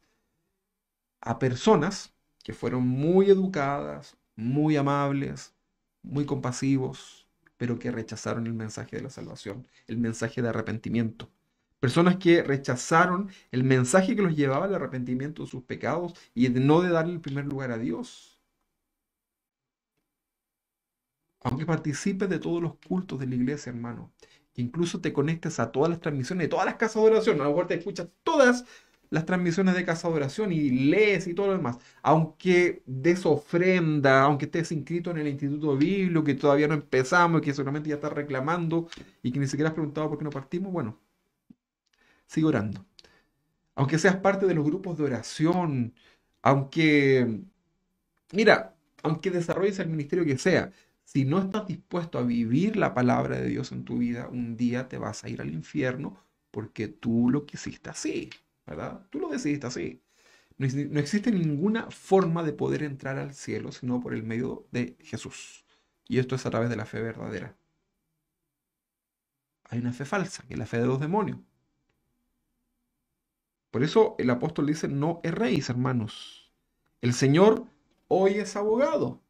a personas que fueron muy educadas, muy amables, muy compasivos, pero que rechazaron el mensaje de la salvación, el mensaje de arrepentimiento. Personas que rechazaron el mensaje que los llevaba al arrepentimiento de sus pecados y no de darle el primer lugar a Dios. Aunque participes de todos los cultos de la iglesia, hermano, que incluso te conectes a todas las transmisiones de todas las casas de oración, a lo mejor te escuchas todas las transmisiones de casa de oración y lees y todo lo demás, aunque des ofrenda, aunque estés inscrito en el Instituto Bíblico, que todavía no empezamos, que solamente ya estás reclamando y que ni siquiera has preguntado por qué no partimos, bueno, sigue orando. Aunque seas parte de los grupos de oración, aunque mira, aunque desarrolles el ministerio que sea, si no estás dispuesto a vivir la palabra de Dios en tu vida, un día te vas a ir al infierno porque tú lo quisiste así, ¿verdad? Tú lo decidiste así. No existe ninguna forma de poder entrar al cielo sino por el medio de Jesús. Y esto es a través de la fe verdadera. Hay una fe falsa, que es la fe de los demonios. Por eso el apóstol dice, no erréis, hermanos. El Señor hoy es abogado,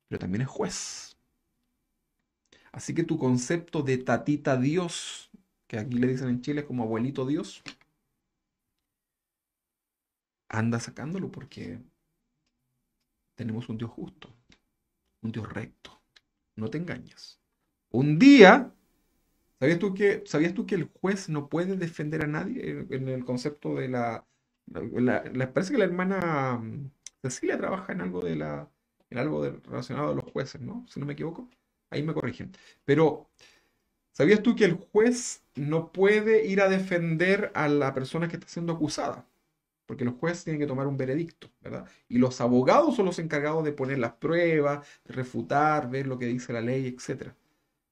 pero también es juez. Así que tu concepto de tatita Dios, que aquí le dicen en Chile como abuelito Dios, anda sacándolo porque tenemos un Dios justo, un Dios recto. No te engañes. Un día, sabías tú que el juez no puede defender a nadie en el concepto de parece que la hermana Cecilia trabaja en algo relacionado a los jueces, ¿no? Si no me equivoco. Ahí me corrigen. Pero ¿sabías tú que el juez no puede ir a defender a la persona que está siendo acusada? Porque los jueces tienen que tomar un veredicto, ¿verdad? Y los abogados son los encargados de poner las pruebas, de refutar, ver lo que dice la ley, etcétera.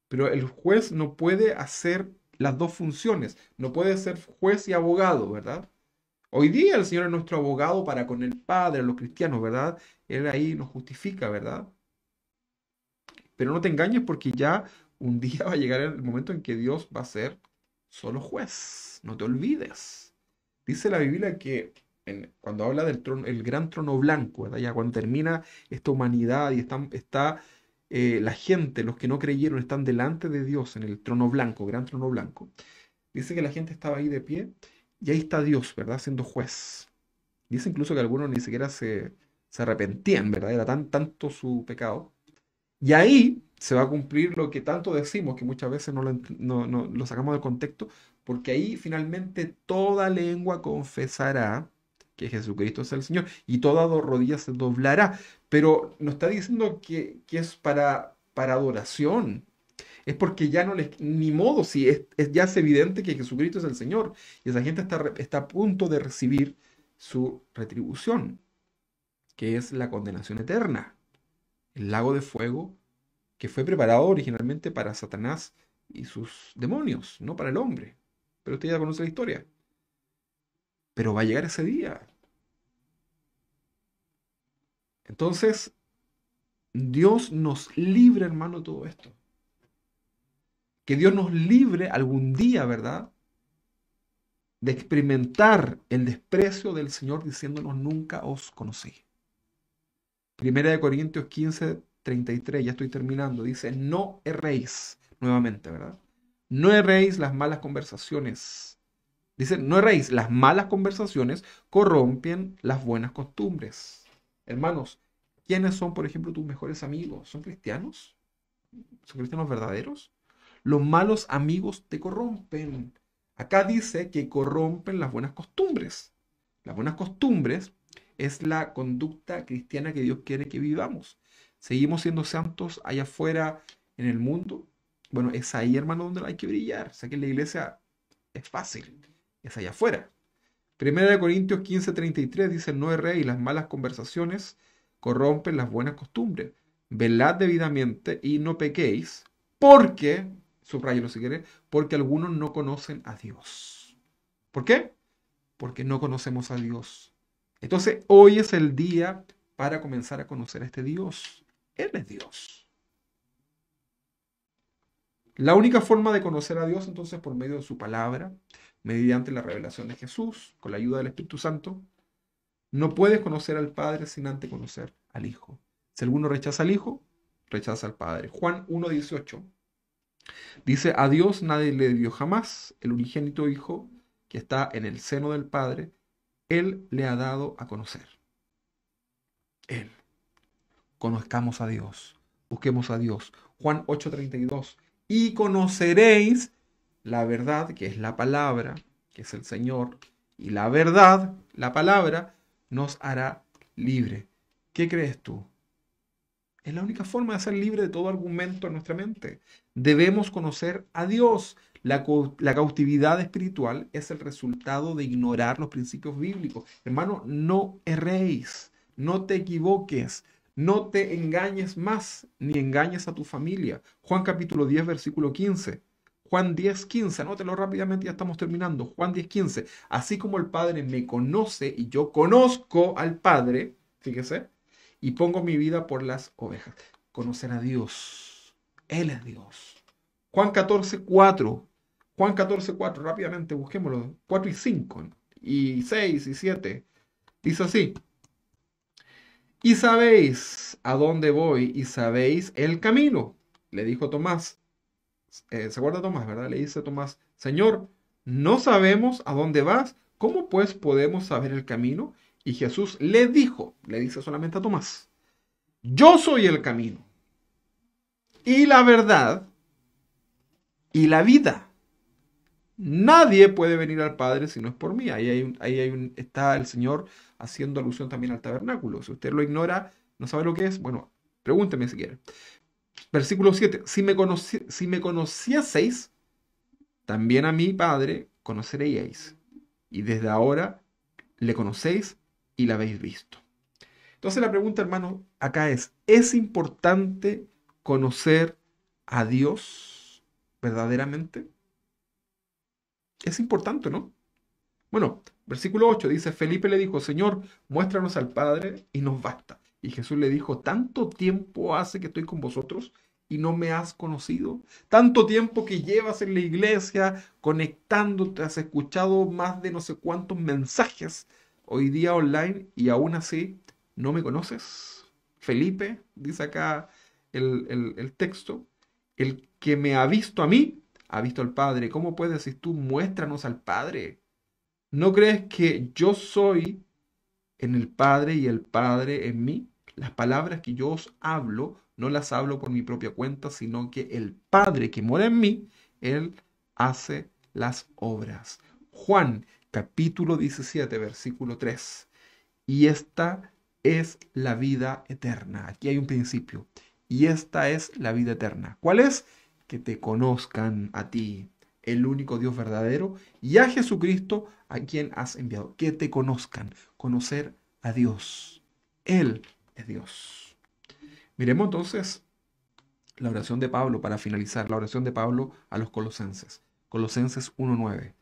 Pero el juez no puede hacer las dos funciones, no puede ser juez y abogado, ¿verdad? Hoy día el Señor es nuestro abogado para con el Padre, los cristianos, ¿verdad? Él ahí nos justifica, ¿verdad? Pero no te engañes porque ya un día va a llegar el momento en que Dios va a ser solo juez. No te olvides. Dice la Biblia que cuando habla del trono, el gran trono blanco, ¿verdad? Ya cuando termina esta humanidad y está la gente, los que no creyeron, están delante de Dios en el trono blanco, gran trono blanco. Dice que la gente estaba ahí de pie y ahí está Dios, ¿verdad? Siendo juez. Dice incluso que algunos ni siquiera se arrepentían, ¿verdad? Era tanto su pecado y ahí se va a cumplir lo que tanto decimos, que muchas veces no lo sacamos del contexto, porque ahí finalmente toda lengua confesará que Jesucristo es el Señor y toda rodilla se doblará. Pero no está diciendo que es para adoración. Es porque ya no les, ni modo, si ya es evidente que Jesucristo es el Señor y esa gente está a punto de recibir su retribución, que es la condenación eterna, el lago de fuego que fue preparado originalmente para Satanás y sus demonios, no para el hombre. pero usted ya conoce la historia. Pero va a llegar ese día. Entonces, Dios nos libre, hermano, de todo esto. Que Dios nos libre algún día, ¿verdad? De experimentar el desprecio del Señor diciéndonos nunca os conocí. Primera de Corintios 15:33, ya estoy terminando, dice, no erréis, nuevamente, ¿verdad? No erréis las malas conversaciones. Dice, no erréis, las malas conversaciones corrompen las buenas costumbres. Hermanos, ¿quiénes son, por ejemplo, tus mejores amigos? ¿Son cristianos? ¿Son cristianos verdaderos? Los malos amigos te corrompen. Acá dice que corrompen las buenas costumbres. Las buenas costumbres es la conducta cristiana que Dios quiere que vivamos. Seguimos siendo santos allá afuera en el mundo. Bueno, es ahí, hermano, donde hay que brillar. O sea que en la iglesia es fácil. Es allá afuera. Primera de Corintios 15:33 dice, no erréis, las malas conversaciones corrompen las buenas costumbres. Velad debidamente y no pequéis, porque, subrayelo si quiere, porque algunos no conocen a Dios. ¿Por qué? Porque no conocemos a Dios. Entonces, hoy es el día para comenzar a conocer a este Dios. Él es Dios. La única forma de conocer a Dios, entonces, por medio de su palabra, mediante la revelación de Jesús, con la ayuda del Espíritu Santo. No puedes conocer al Padre sin antes conocer al Hijo. Si alguno rechaza al Hijo, rechaza al Padre. Juan 1:18 dice, a Dios nadie le dio jamás, el unigénito Hijo que está en el seno del Padre, Él le ha dado a conocer. Él. Conozcamos a Dios. Busquemos a Dios. Juan 8:32. Y conoceréis la verdad, que es la palabra, que es el Señor. Y la verdad, la palabra, nos hará libre. ¿Qué crees tú? Es la única forma de ser libre de todo argumento en nuestra mente. Debemos conocer a Dios. La cautividad espiritual es el resultado de ignorar los principios bíblicos. Hermano, no erréis, no te equivoques, no te engañes más, ni engañes a tu familia. Juan capítulo 10, versículo 15. Juan 10:15, anótelo rápidamente, ya estamos terminando. Juan 10:15. Así como el Padre me conoce y yo conozco al Padre, fíjese, y pongo mi vida por las ovejas. Conocer a Dios. Él es Dios. Juan 14:4. Juan 14:4, rápidamente busquémoslo. 4 y 5, y 6 y 7. Dice así. Y sabéis a dónde voy y sabéis el camino. Le dijo Tomás. ¿Se acuerda Tomás, verdad? Le dice Tomás, Señor, no sabemos a dónde vas. ¿Cómo pues podemos saber el camino? Y Jesús le dijo, le dice solamente a Tomás, yo soy el camino y la verdad y la vida. Nadie puede venir al Padre si no es por mí. Está el Señor haciendo alusión también al tabernáculo. Si usted lo ignora, no sabe lo que es, bueno, pregúnteme si quiere. Versículo 7. Si me conocieseis, también a mi Padre conoceríais. Y desde ahora le conocéis y la habéis visto. Entonces la pregunta, hermano, acá ¿es importante conocer a Dios verdaderamente? Es importante, ¿no? Bueno, versículo 8 dice, Felipe le dijo, Señor, muéstranos al Padre y nos basta. Y Jesús le dijo, tanto tiempo hace que estoy con vosotros y no me has conocido. Tanto tiempo que llevas en la iglesia conectándote, has escuchado más de no sé cuántos mensajes hoy día online y aún así no me conoces. Felipe, dice acá el texto, el que me ha visto a mí, ha visto al Padre. ¿Cómo puedes decir tú, muéstranos al Padre? ¿No crees que yo soy en el Padre y el Padre en mí? Las palabras que yo os hablo, no las hablo por mi propia cuenta, sino que el Padre que mora en mí, Él hace las obras. Juan capítulo 17, versículo 3. Y esta es la vida eterna. Aquí hay un principio. Y esta es la vida eterna. ¿Cuál es? Que te conozcan a ti, el único Dios verdadero, y a Jesucristo a quien has enviado. Que te conozcan. Conocer a Dios. Él es Dios. Miremos entonces la oración de Pablo para finalizar. La oración de Pablo a los colosenses. Colosenses 1:9.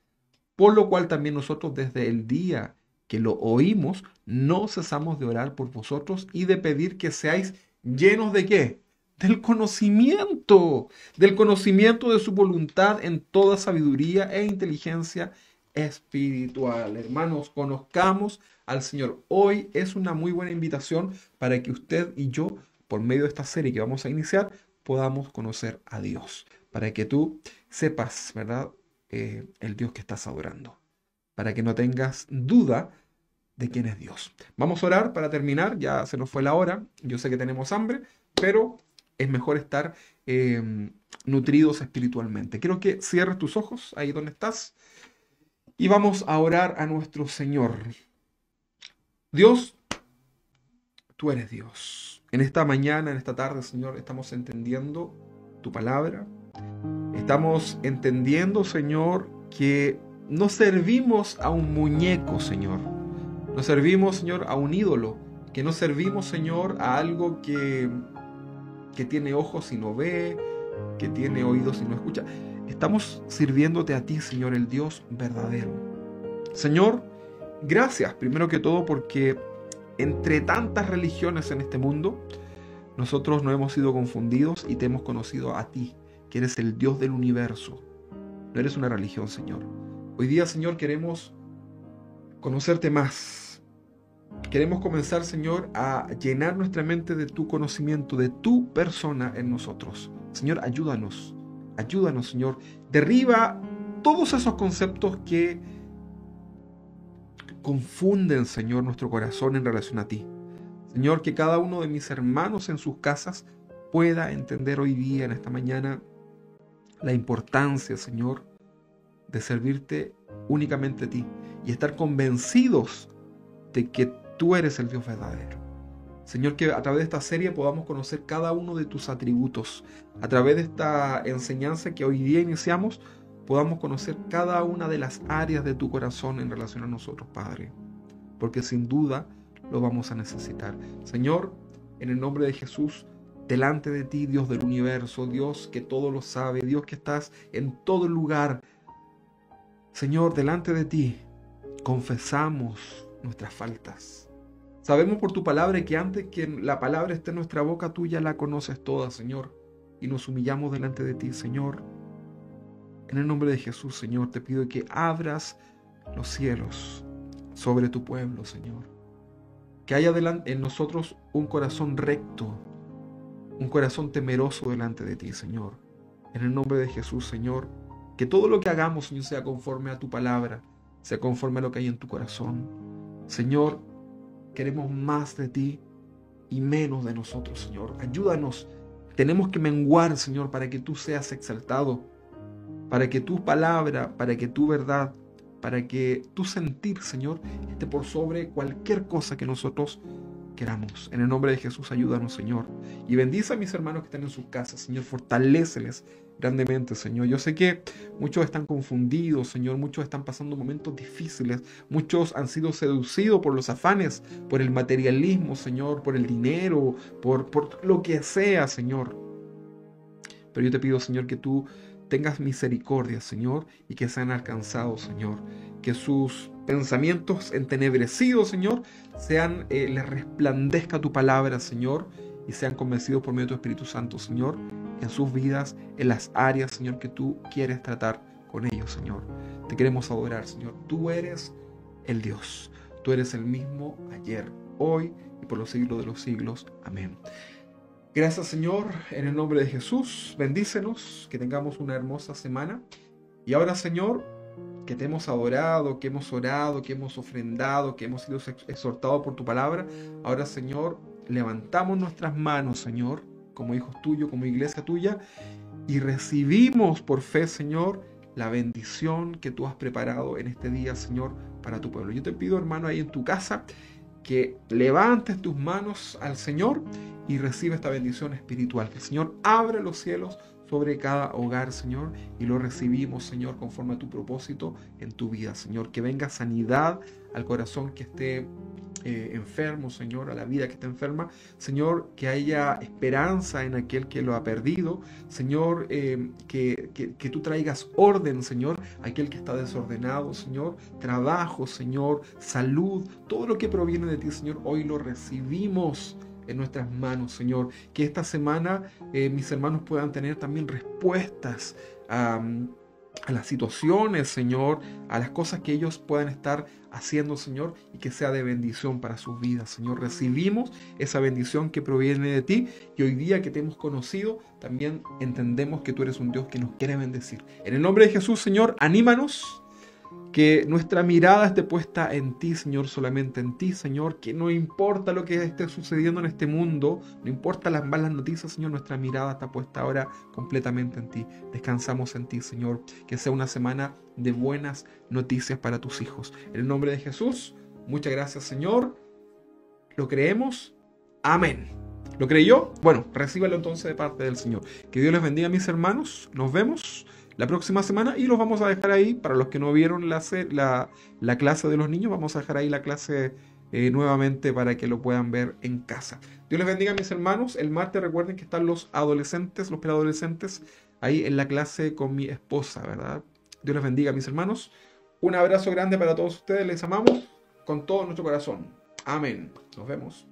por lo cual también nosotros desde el día que lo oímos, no cesamos de orar por vosotros y de pedir que seáis llenos de ¿qué? Del conocimiento de su voluntad en toda sabiduría e inteligencia espiritual. Hermanos, conozcamos al Señor. Hoy es una muy buena invitación para que usted y yo, por medio de esta serie que vamos a iniciar, podamos conocer a Dios, para que tú sepas, ¿verdad? El Dios que estás adorando, para que no tengas duda de quién es Dios. Vamos a orar para terminar, ya se nos fue la hora, yo sé que tenemos hambre, pero es mejor estar nutridos espiritualmente. Quiero que cierres tus ojos ahí donde estás y vamos a orar a nuestro Señor. Dios, tú eres Dios. En esta mañana, en esta tarde, Señor, estamos entendiendo tu palabra. Estamos entendiendo, Señor, que no servimos a un muñeco, Señor. No servimos, Señor, a un ídolo. Que no servimos, Señor, a algo que tiene ojos y no ve, que tiene oídos y no escucha. Estamos sirviéndote a ti, Señor, el Dios verdadero. Señor, gracias, primero que todo, porque entre tantas religiones en este mundo, nosotros no hemos sido confundidos y te hemos conocido a ti, que eres el Dios del universo. No eres una religión, Señor. Hoy día, Señor, queremos conocerte más. Queremos comenzar, Señor, a llenar nuestra mente de tu conocimiento, de tu persona en nosotros. Señor, ayúdanos. Ayúdanos, Señor. Derriba todos esos conceptos que confunden, Señor, nuestro corazón en relación a ti. Señor, que cada uno de mis hermanos en sus casas pueda entender hoy día, en esta mañana, la importancia, Señor, de servirte únicamente a ti y estar convencidos de que tú eres el Dios verdadero. Señor, que a través de esta serie podamos conocer cada uno de tus atributos. A través de esta enseñanza que hoy día iniciamos, podamos conocer cada una de las áreas de tu corazón en relación a nosotros, Padre. Porque sin duda lo vamos a necesitar. Señor, en el nombre de Jesús, delante de ti, Dios del universo, Dios que todo lo sabe, Dios que estás en todo lugar. Señor, delante de ti, confesamos nuestras faltas. Sabemos por tu palabra que antes que la palabra esté en nuestra boca, tú ya la conoces toda, Señor. Y nos humillamos delante de ti, Señor. En el nombre de Jesús, Señor, te pido que abras los cielos sobre tu pueblo, Señor. Que haya en nosotros un corazón recto, un corazón temeroso delante de ti, Señor. En el nombre de Jesús, Señor, que todo lo que hagamos, Señor, sea conforme a tu palabra, sea conforme a lo que hay en tu corazón. Señor, queremos más de ti y menos de nosotros, Señor. Ayúdanos. Tenemos que menguar, Señor, para que tú seas exaltado, para que tu palabra, para que tu verdad, para que tu sentir, Señor, esté por sobre cualquier cosa que nosotros queramos. En el nombre de Jesús, ayúdanos, Señor. Y bendice a mis hermanos que están en sus casas, Señor. Fortaléceles grandemente, Señor. Yo sé que muchos están confundidos, Señor. Muchos están pasando momentos difíciles. Muchos han sido seducidos por los afanes, por el materialismo, Señor, por el dinero, por lo que sea, Señor. Pero yo te pido, Señor, que tú tengas misericordia, Señor, y que sean alcanzados, Señor. Que sus pensamientos entenebrecidos, Señor, les resplandezca tu palabra, Señor, y sean convencidos por medio de tu Espíritu Santo, Señor, en sus vidas, en las áreas, Señor, que tú quieres tratar con ellos, Señor. Te queremos adorar, Señor. Tú eres el Dios. Tú eres el mismo ayer, hoy y por los siglos de los siglos. Amén. Gracias, Señor, en el nombre de Jesús. Bendícenos, que tengamos una hermosa semana. Y ahora, Señor, que te hemos adorado, que hemos orado, que hemos ofrendado, que hemos sido exhortados por tu palabra. Ahora, Señor, levantamos nuestras manos, Señor, como hijos tuyos, como iglesia tuya, y recibimos por fe, Señor, la bendición que tú has preparado en este día, Señor, para tu pueblo. Yo te pido, hermano, ahí en tu casa, que levantes tus manos al Señor y recibe esta bendición espiritual. Que el Señor abra los cielos sobre cada hogar, Señor, y lo recibimos, Señor, conforme a tu propósito en tu vida, Señor. Que venga sanidad al corazón que esté enfermo, Señor, a la vida que está enferma. Señor, que haya esperanza en aquel que lo ha perdido. Señor, que tú traigas orden, Señor, a aquel que está desordenado, Señor. Trabajo, Señor, salud, todo lo que proviene de ti, Señor, hoy lo recibimos en nuestras manos, Señor. Que esta semana mis hermanos puedan tener también respuestas a las situaciones, Señor, a las cosas que ellos puedan estar haciendo, Señor, y que sea de bendición para sus vidas, Señor. Recibimos esa bendición que proviene de ti, y hoy día que te hemos conocido, también entendemos que tú eres un Dios que nos quiere bendecir. En el nombre de Jesús, Señor, anímanos. Que nuestra mirada esté puesta en ti, Señor, solamente en ti, Señor. Que no importa lo que esté sucediendo en este mundo, no importa las malas noticias, Señor, nuestra mirada está puesta ahora completamente en ti. Descansamos en ti, Señor. Que sea una semana de buenas noticias para tus hijos. En el nombre de Jesús, muchas gracias, Señor. ¿Lo creemos? Amén. ¿Lo creyó? Bueno, recíbalo entonces de parte del Señor. Que Dios les bendiga, mis hermanos. Nos vemos la próxima semana y los vamos a dejar ahí. Para los que no vieron la clase de los niños, vamos a dejar ahí la clase nuevamente para que lo puedan ver en casa. Dios les bendiga, mis hermanos. El martes recuerden que están los adolescentes, los preadolescentes, ahí en la clase con mi esposa, ¿verdad? Dios les bendiga, mis hermanos. Un abrazo grande para todos ustedes. Les amamos con todo nuestro corazón. Amén. Nos vemos.